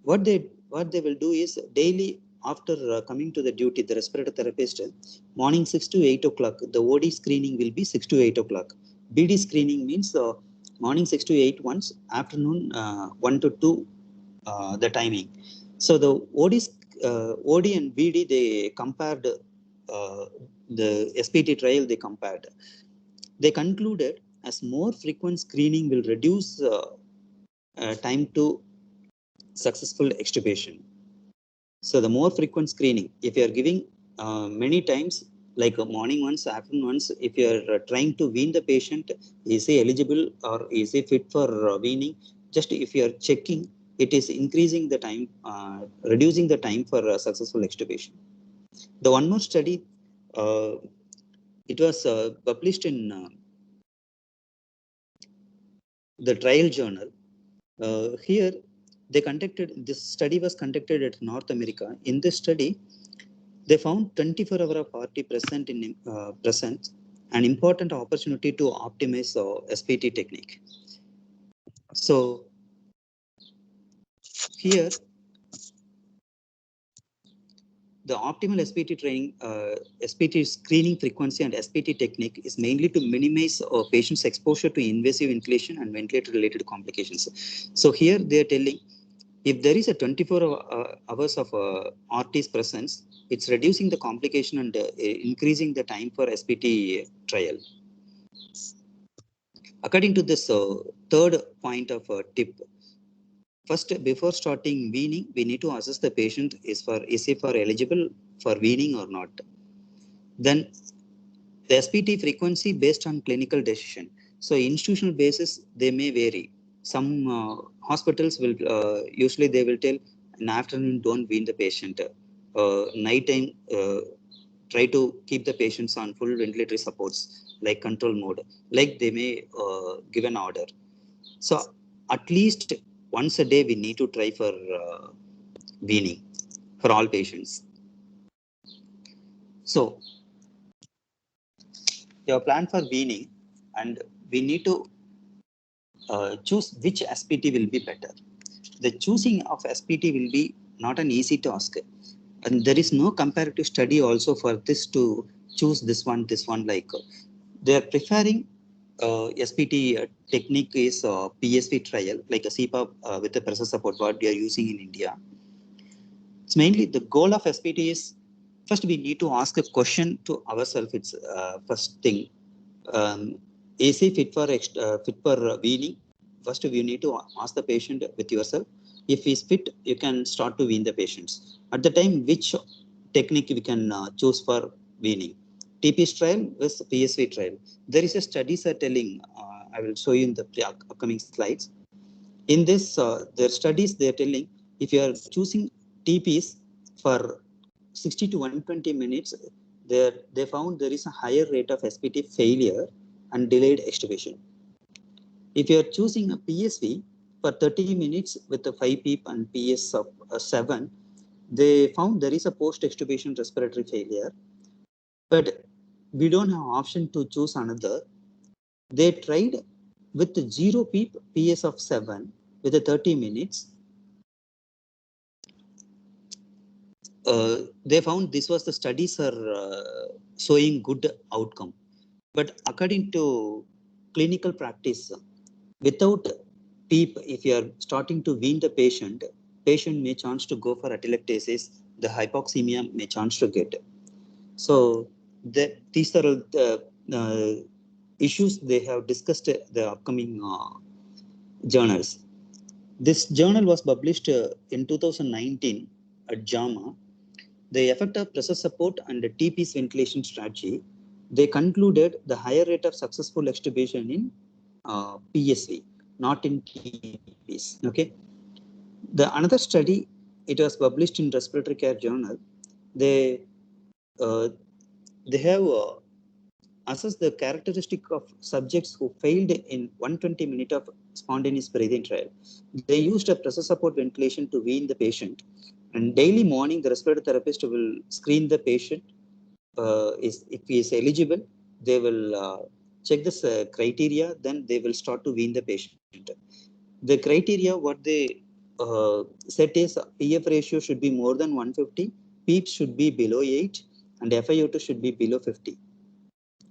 What they will do is daily after coming to the duty, the respiratory therapist, morning 6 to 8 o'clock, the OD screening will be 6 to 8 o'clock. BD screening means morning 6 to 8 once, afternoon 1 to 2 the timing. So the OD and BD, they compared the SPT trial, they compared. They concluded as more frequent screening will reduce time to successful extubation. So the more frequent screening, if you are giving many times, like morning once, afternoon once, if you are trying to wean the patient, is he eligible or is he fit for weaning? Just if you are checking, it is increasing the time, reducing the time for successful extubation. The one more study, it was published in the trial journal. Here, this study was conducted at North America. In this study, they found 24-hour of RT present an important opportunity to optimize SPT technique. So here, the optimal SPT training, SPT screening frequency and SPT technique is mainly to minimize patient's exposure to invasive ventilation and ventilator-related complications. So here they are telling, if there is a 24 hours of RT's presence, it's reducing the complication and increasing the time for SPT trial. According to this third point of tip, first, before starting weaning, we need to assess the patient is he eligible for weaning or not. Then the SPT frequency based on clinical decision. So institutional basis, they may vary. Some hospitals will usually they will tell in afternoon don't wean the patient. Nighttime try to keep the patients on full ventilatory supports like control mode. Like they may give an order. So at least once a day we need to try for weaning for all patients. So your plan for weaning, and we need to choose which SPT will be better. The choosing of SPT will be not an easy task, and there is no comparative study also for this to choose this one. Like they are preferring SPT technique is PSV trial, like a CPAP with the pressure support what we are using in India. It's mainly the goal of SPT is first we need to ask a question to ourselves. It's first thing. Is he fit for weaning? First, you need to ask the patient with yourself. If he's fit, you can start to wean the patients. At the time, which technique we can choose for weaning? TPS trial versus PSV trial. There is a studies are telling. I will show you in the upcoming slides. In this, their studies they are telling if you are choosing TPS for 60 to 120 minutes, they found there is a higher rate of SPT failure and delayed extubation. If you are choosing a PSV for 30 minutes with a 5 PEEP and PS of 7, they found there is a post-extubation respiratory failure. But we don't have option to choose another. They tried with 0 PEEP, PS of 7 with a 30 minutes. They found this was the studies are showing good outcome. But according to clinical practice, without PEEP, if you are starting to wean the patient may chance to go for atelectasis, the hypoxemia may chance to get. So these are the issues they have discussed the upcoming journals. This journal was published in 2019 at JAMA. The effect of pressure support and the TP's ventilation strategy, they concluded the higher rate of successful extubation in PSV, not in TPs. Okay. The another study, it was published in Respiratory Care Journal. They have assessed the characteristic of subjects who failed in 120 minutes of spontaneous breathing trial. They used a pressure support ventilation to wean the patient, and daily morning the respiratory therapist will screen the patient. If he is eligible, they will check this criteria, then they will start to wean the patient. The criteria what they set is PF ratio should be more than 150, PEEP should be below 8, and FiO2 should be below 50.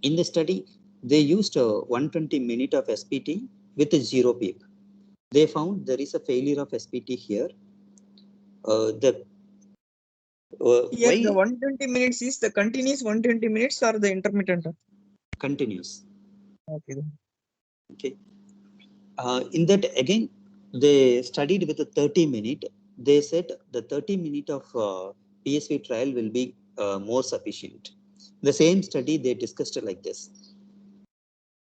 In the study, they used 120 minutes of SPT with a 0 PEEP. They found there is a failure of SPT here. Here Why the 120 minutes is the continuous 120 minutes or the intermittent? continuous? Okay. Okay. In that again, they studied with a 30 minute. They said the 30 minute of PSV trial will be more sufficient. The same study they discussed like this.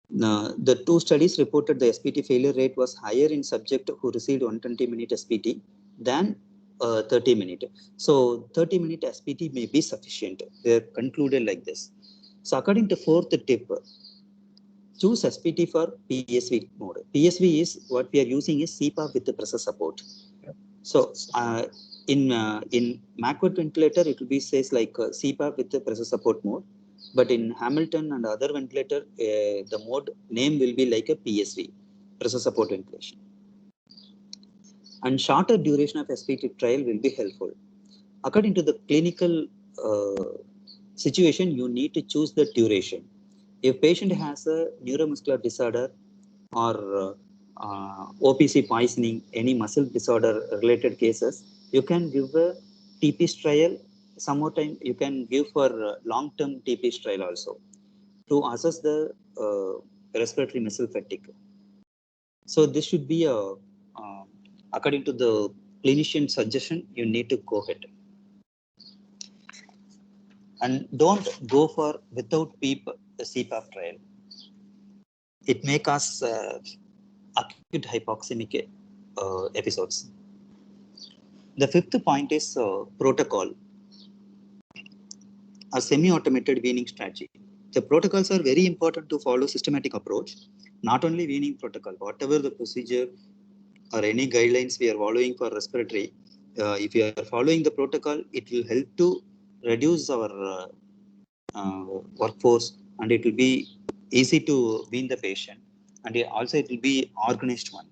The two studies reported the SPT failure rate was higher in subject who received 120 minute SPT than 30 minute. So 30 minute SPT may be sufficient. They concluded like this. So according to fourth tip, choose SPT for PSV mode. PSV is what we are using is CPAP with the pressure support. So in Macworth ventilator, it will be says like CPAP with the pressure support mode. But in Hamilton and other ventilator, the mode name will be like a PSV, pressure support ventilation. And shorter duration of SPT trial will be helpful. According to the clinical situation, you need to choose the duration. If patient has a neuromuscular disorder or OPC poisoning, any muscle disorder related cases, you can give a TP's trial. Some more time you can give for long-term TP's trial also to assess the respiratory muscle fatigue. So this should be according to the clinician suggestion, you need to go ahead. And don't go for without PEEP CPAP trial. It may cause acute hypoxemic episodes. The fifth point is protocol, a semi-automated weaning strategy. The protocols are very important to follow systematic approach, not only weaning protocol, whatever the procedure or any guidelines we are following for respiratory, if you are following the protocol, it will help to reduce our workforce, and it will be easy to wean the patient, and also it will be organized one.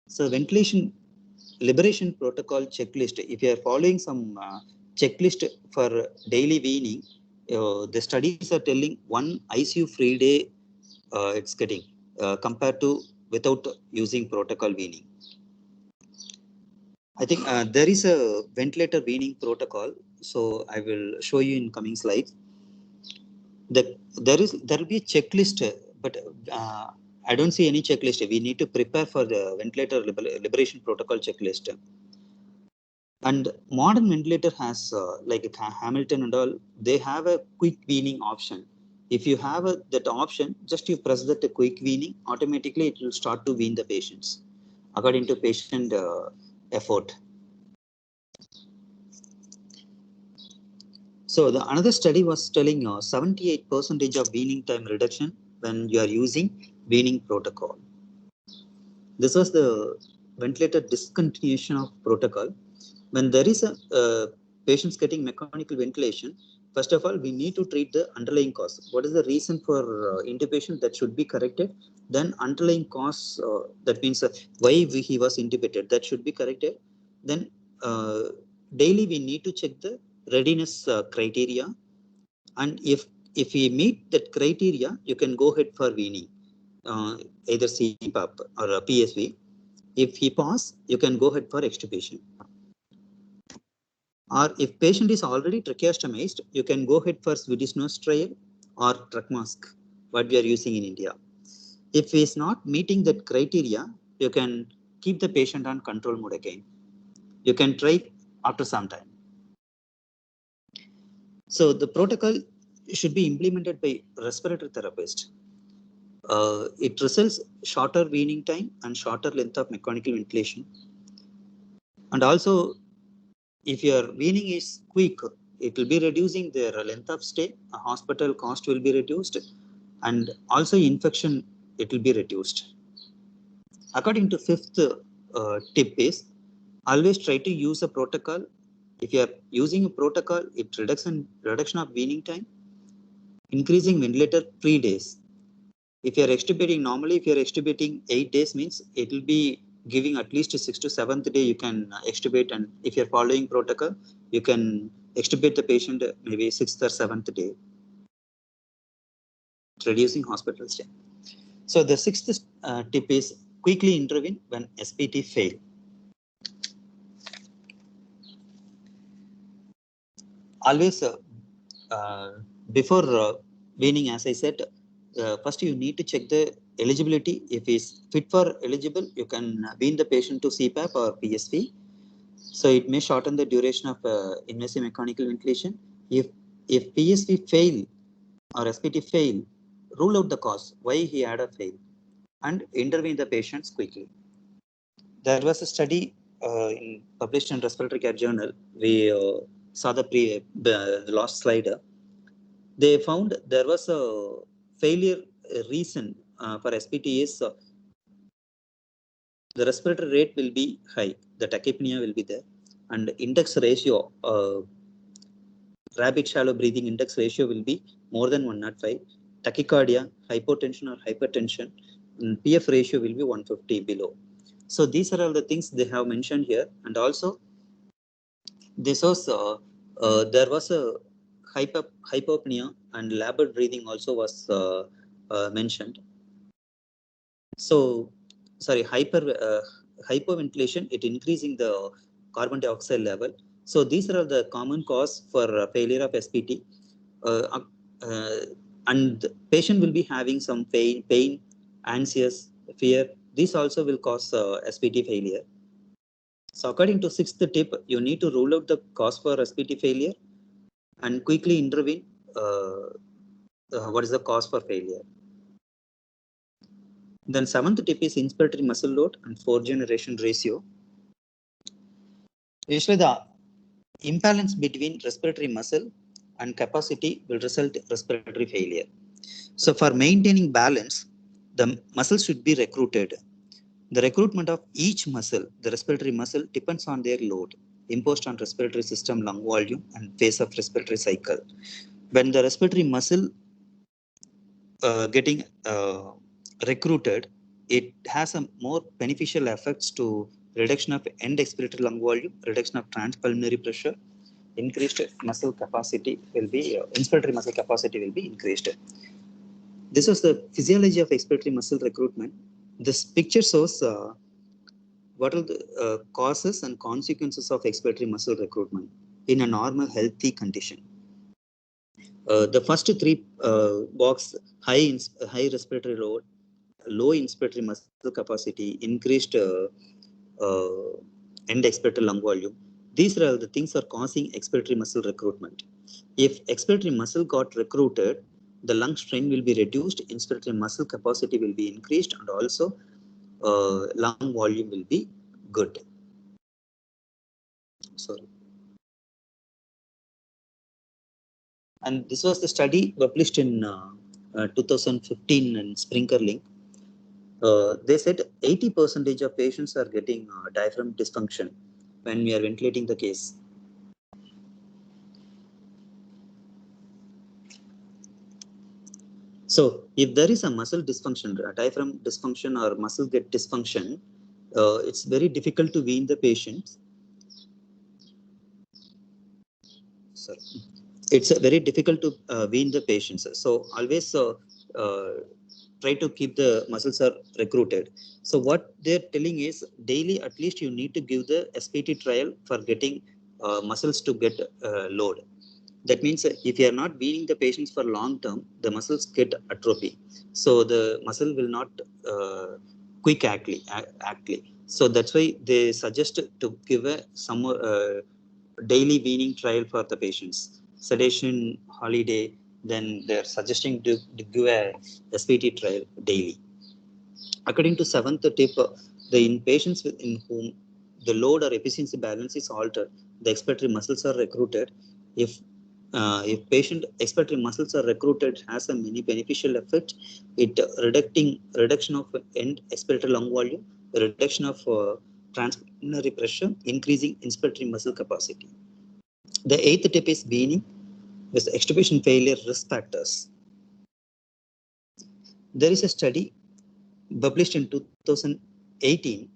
So ventilation liberation protocol checklist, if you are following some checklist for daily weaning, the studies are telling one ICU free day it's getting compared to without using protocol weaning. I think there is a ventilator weaning protocol, so I will show you in coming slides. There will be a checklist, but I don't see any checklist. We need to prepare for the ventilator liberation protocol checklist. And modern ventilator has like Hamilton and all, they have a quick weaning option. If you have that option, just you press that quick weaning, automatically it will start to wean the patients according to patient effort. So the another study was telling 78% of weaning time reduction when you are using weaning protocol. This was the ventilator discontinuation of protocol. When there is a patients getting mechanical ventilation, first of all, we need to treat the underlying cause. What is the reason for intubation that should be corrected? Then underlying cause, that means why he was intubated, that should be corrected. Then daily we need to check the readiness criteria. And if we meet that criteria, you can go ahead for weaning, either CPAP or a PSV. If he pass, you can go ahead for extubation. Or if patient is already tracheostomized, you can go ahead for Swedish trial or TruckMask, what we are using in India. If he is not meeting that criteria, you can keep the patient on control mode again. You can try after some time. So the protocol should be implemented by respiratory therapist. It results shorter weaning time and shorter length of mechanical ventilation. And also, if your weaning is quick, it will be reducing their length of stay, a hospital cost will be reduced, and also infection, it will be reduced. According to fifth tip is, always try to use a protocol. If you are using a protocol, it reduction of weaning time, increasing ventilator free days. If you are extubating, normally if you are extubating 8 days means it will be giving at least 6th to 7th day you can extubate, and if you are following protocol, you can extubate the patient maybe 6th or 7th day, reducing hospital stay. So the sixth tip is quickly intervene when SPT fail. Always before weaning, as I said, first you need to check the eligibility. If he's fit for eligible, you can wean the patient to CPAP or PSV. So it may shorten the duration of invasive mechanical ventilation. If PSV fail or SPT fail, rule out the cause, why he had a fail, and intervene the patients quickly. There was a study published in Respiratory Care Journal. We saw the last slide. They found there was a failure reason for SPT is the respiratory rate will be high, the tachypnea will be there, and index ratio, rapid shallow breathing index ratio will be more than 105. Tachycardia, hypotension or hypertension, PF ratio will be 150 below. So these are all the things they have mentioned here. And also this was there was a hypopnea and labored breathing also was mentioned. So sorry, hypoventilation, it increasing the carbon dioxide level. So these are the common cause for failure of SPT. And the patient will be having some pain, anxious, fear. This also will cause SPT failure. So according to sixth tip, you need to rule out the cause for SPT failure and quickly intervene. What is the cause for failure? Then seventh tip is inspiratory muscle load and force generation ratio. Usually the imbalance between respiratory muscle and capacity will result in respiratory failure. So for maintaining balance, the muscle should be recruited. The recruitment of each muscle, the respiratory muscle, depends on their load imposed on respiratory system, lung volume, and phase of respiratory cycle. When the respiratory muscle getting recruited, it has a more beneficial effects to reduction of end expiratory lung volume, reduction of transpulmonary pressure, increased muscle capacity will be, inspiratory muscle capacity will be increased. This was the physiology of expiratory muscle recruitment. This picture shows what are the causes and consequences of expiratory muscle recruitment in a normal healthy condition. The first three box, high respiratory load, low inspiratory muscle capacity, increased end expiratory lung volume. These are all the things are causing expiratory muscle recruitment. If expiratory muscle got recruited, the lung strain will be reduced, inspiratory muscle capacity will be increased, and also lung volume will be good. Sorry. And this was the study published in 2015 in Springer Link. They said 80% of patients are getting diaphragm dysfunction when we are ventilating the case. So if there is a muscle dysfunction, a diaphragm dysfunction or muscle get dysfunction, it's very difficult to wean the patient. Sorry. It's very difficult to wean the patients. So always try to keep the muscles are recruited. So what they're telling is daily at least you need to give the SPT trial for getting muscles to get load. That means if you are not weaning the patients for long term, the muscles get atrophy. So the muscle will not quick actly. So that's why they suggest to give some daily weaning trial for the patients. Sedation, holiday, then they're suggesting to give a SPT trial daily. According to seventh tip, in patients in whom the load or efficiency balance is altered, the expiratory muscles are recruited. If patient expiratory muscles are recruited, has a many beneficial effect. It reduction of end expiratory lung volume, reduction of transpulmonary pressure, increasing inspiratory muscle capacity. The eighth tip is weaning with extubation failure risk factors. There is a study published in 2018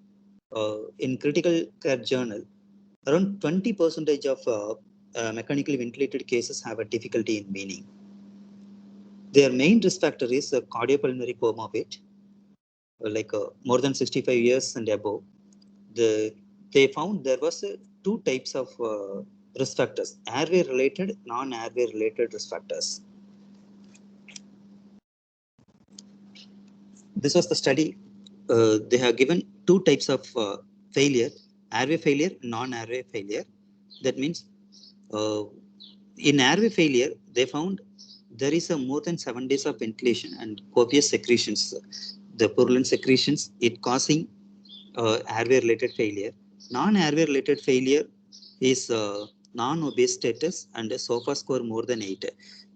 in Critical Care Journal. Around 20% of mechanically ventilated cases have a difficulty in weaning. Their main risk factor is cardiopulmonary comorbid, more than 65 years and above. They found there was two types of risk factors: airway related, non-airway related risk factors. This was the study. They have given two types of failure: airway failure, non-airway failure. That means in airway failure, they found there is a more than 7 days of ventilation and copious secretions. The purulent secretions, it causing airway related failure. Non-airway related failure is non-obese status and a SOFA score more than 8.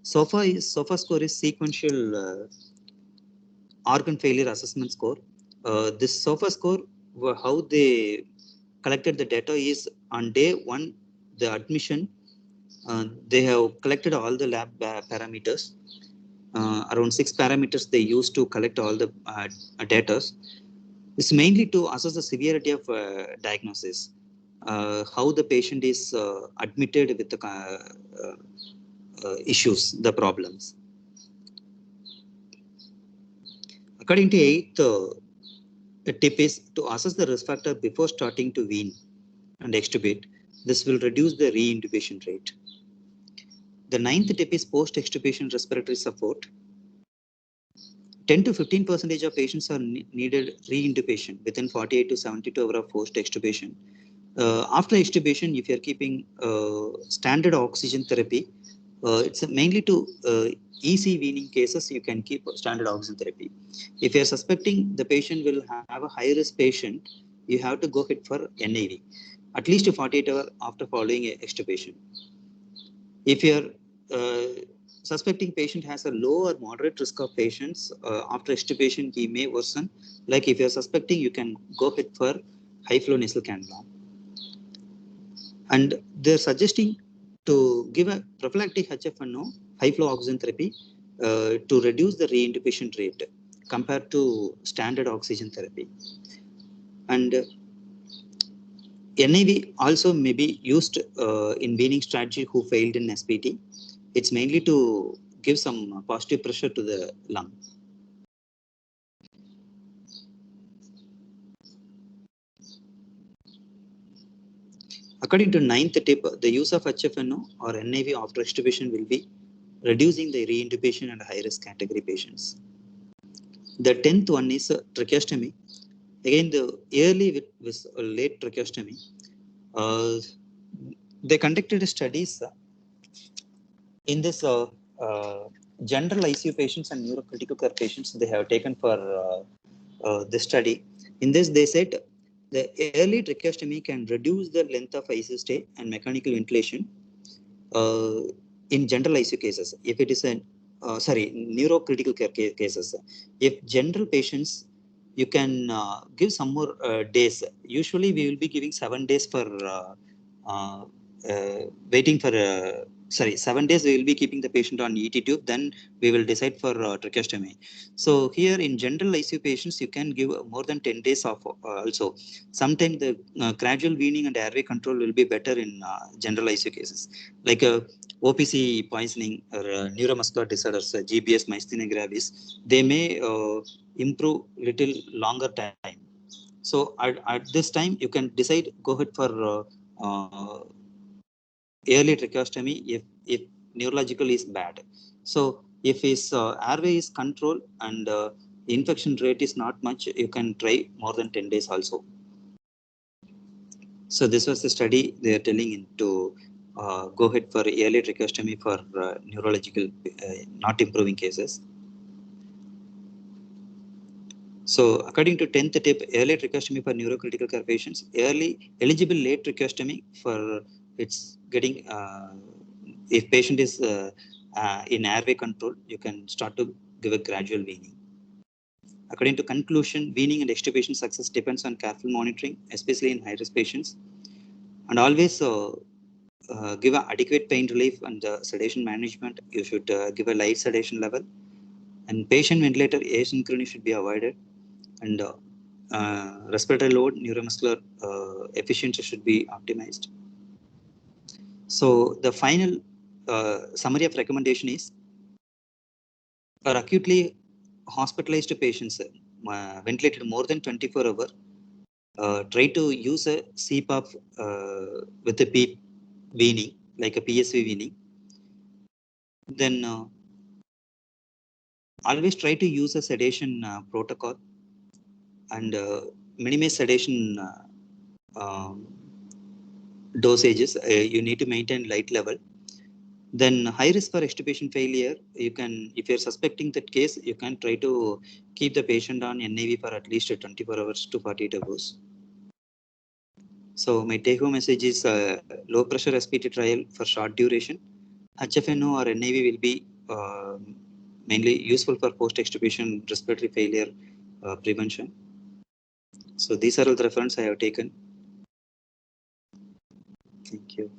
SOFA score is sequential organ failure assessment score. This SOFA score, how they collected the data is on day 1, the admission, they have collected all the lab parameters. Around 6 parameters they used to collect all the data. It's mainly to assess the severity of diagnosis, how the patient is admitted with the issues, the problems. According to 8th tip is to assess the risk factor before starting to wean and extubate. This will reduce the re-intubation rate. The 9th tip is post-extubation respiratory support. 10 to 15% of patients are needed re-intubation within 48 to 72 hours of post-extubation. After extubation, if you are keeping standard oxygen therapy, it's mainly to easy weaning cases, you can keep standard oxygen therapy. If you are suspecting the patient will have a high risk patient, you have to go ahead for NIV, at least 48 hours after following extubation. If you are suspecting patient has a low or moderate risk of patients, after extubation he may worsen. Like if you are suspecting, you can go ahead for high flow nasal cannula. And they're suggesting to give a prophylactic HFNO, high flow oxygen therapy, to reduce the re-intubation rate compared to standard oxygen therapy. And NIV also may be used in weaning strategy who failed in SPT. It's mainly to give some positive pressure to the lung. According to 9th tip, the use of HFNO or NIV after extubation will be reducing the re-intubation and high-risk category patients. The 10th one is tracheostomy. Again, the early with late tracheostomy, they conducted studies in this general ICU patients and neurocritical care patients. They have taken for this study. In this, they said the early tracheostomy can reduce the length of ICU stay and mechanical ventilation in general ICU cases. If it is a neurocritical care cases, if general patients, you can give some more days. Usually, we will be giving 7 days for waiting for 7 days we will be keeping the patient on ET tube, then we will decide for tracheostomy. So here in general ICU patients, you can give more than 10 days off also. Sometimes the gradual weaning and airway control will be better in general ICU cases. Like OPC poisoning or neuromuscular disorders, GBS, myasthenia gravis, they may improve little longer time. So at this time, you can decide, go ahead for early tracheostomy if neurological is bad. So if his airway is controlled and infection rate is not much, you can try more than 10 days also. So this was the study they are telling into go ahead for early tracheostomy for neurological not improving cases. So according to 10th tip, early tracheostomy for neurocritical care patients, early eligible late tracheostomy for it's getting, if patient is in airway control, you can start to give a gradual weaning. According to conclusion, weaning and extubation success depends on careful monitoring, especially in high-risk patients, and always give adequate pain relief and sedation management. You should give a light sedation level, and patient ventilator asynchrony should be avoided, and respiratory load, neuromuscular efficiency should be optimized. So the final summary of recommendation is for acutely hospitalized patients ventilated more than 24 hours, try to use a CPAP with a PEEP weaning, like a PSV weaning. Then always try to use a sedation protocol and minimize sedation dosages. You need to maintain light level. Then high risk for extubation failure, you can, if you're suspecting that case, you can try to keep the patient on NIV for at least 24 hours to 48 hours. So my take home message is low pressure SPT trial for short duration. HFNO or NIV will be mainly useful for post-extubation respiratory failure prevention. So these are all the references I have taken. Thank you.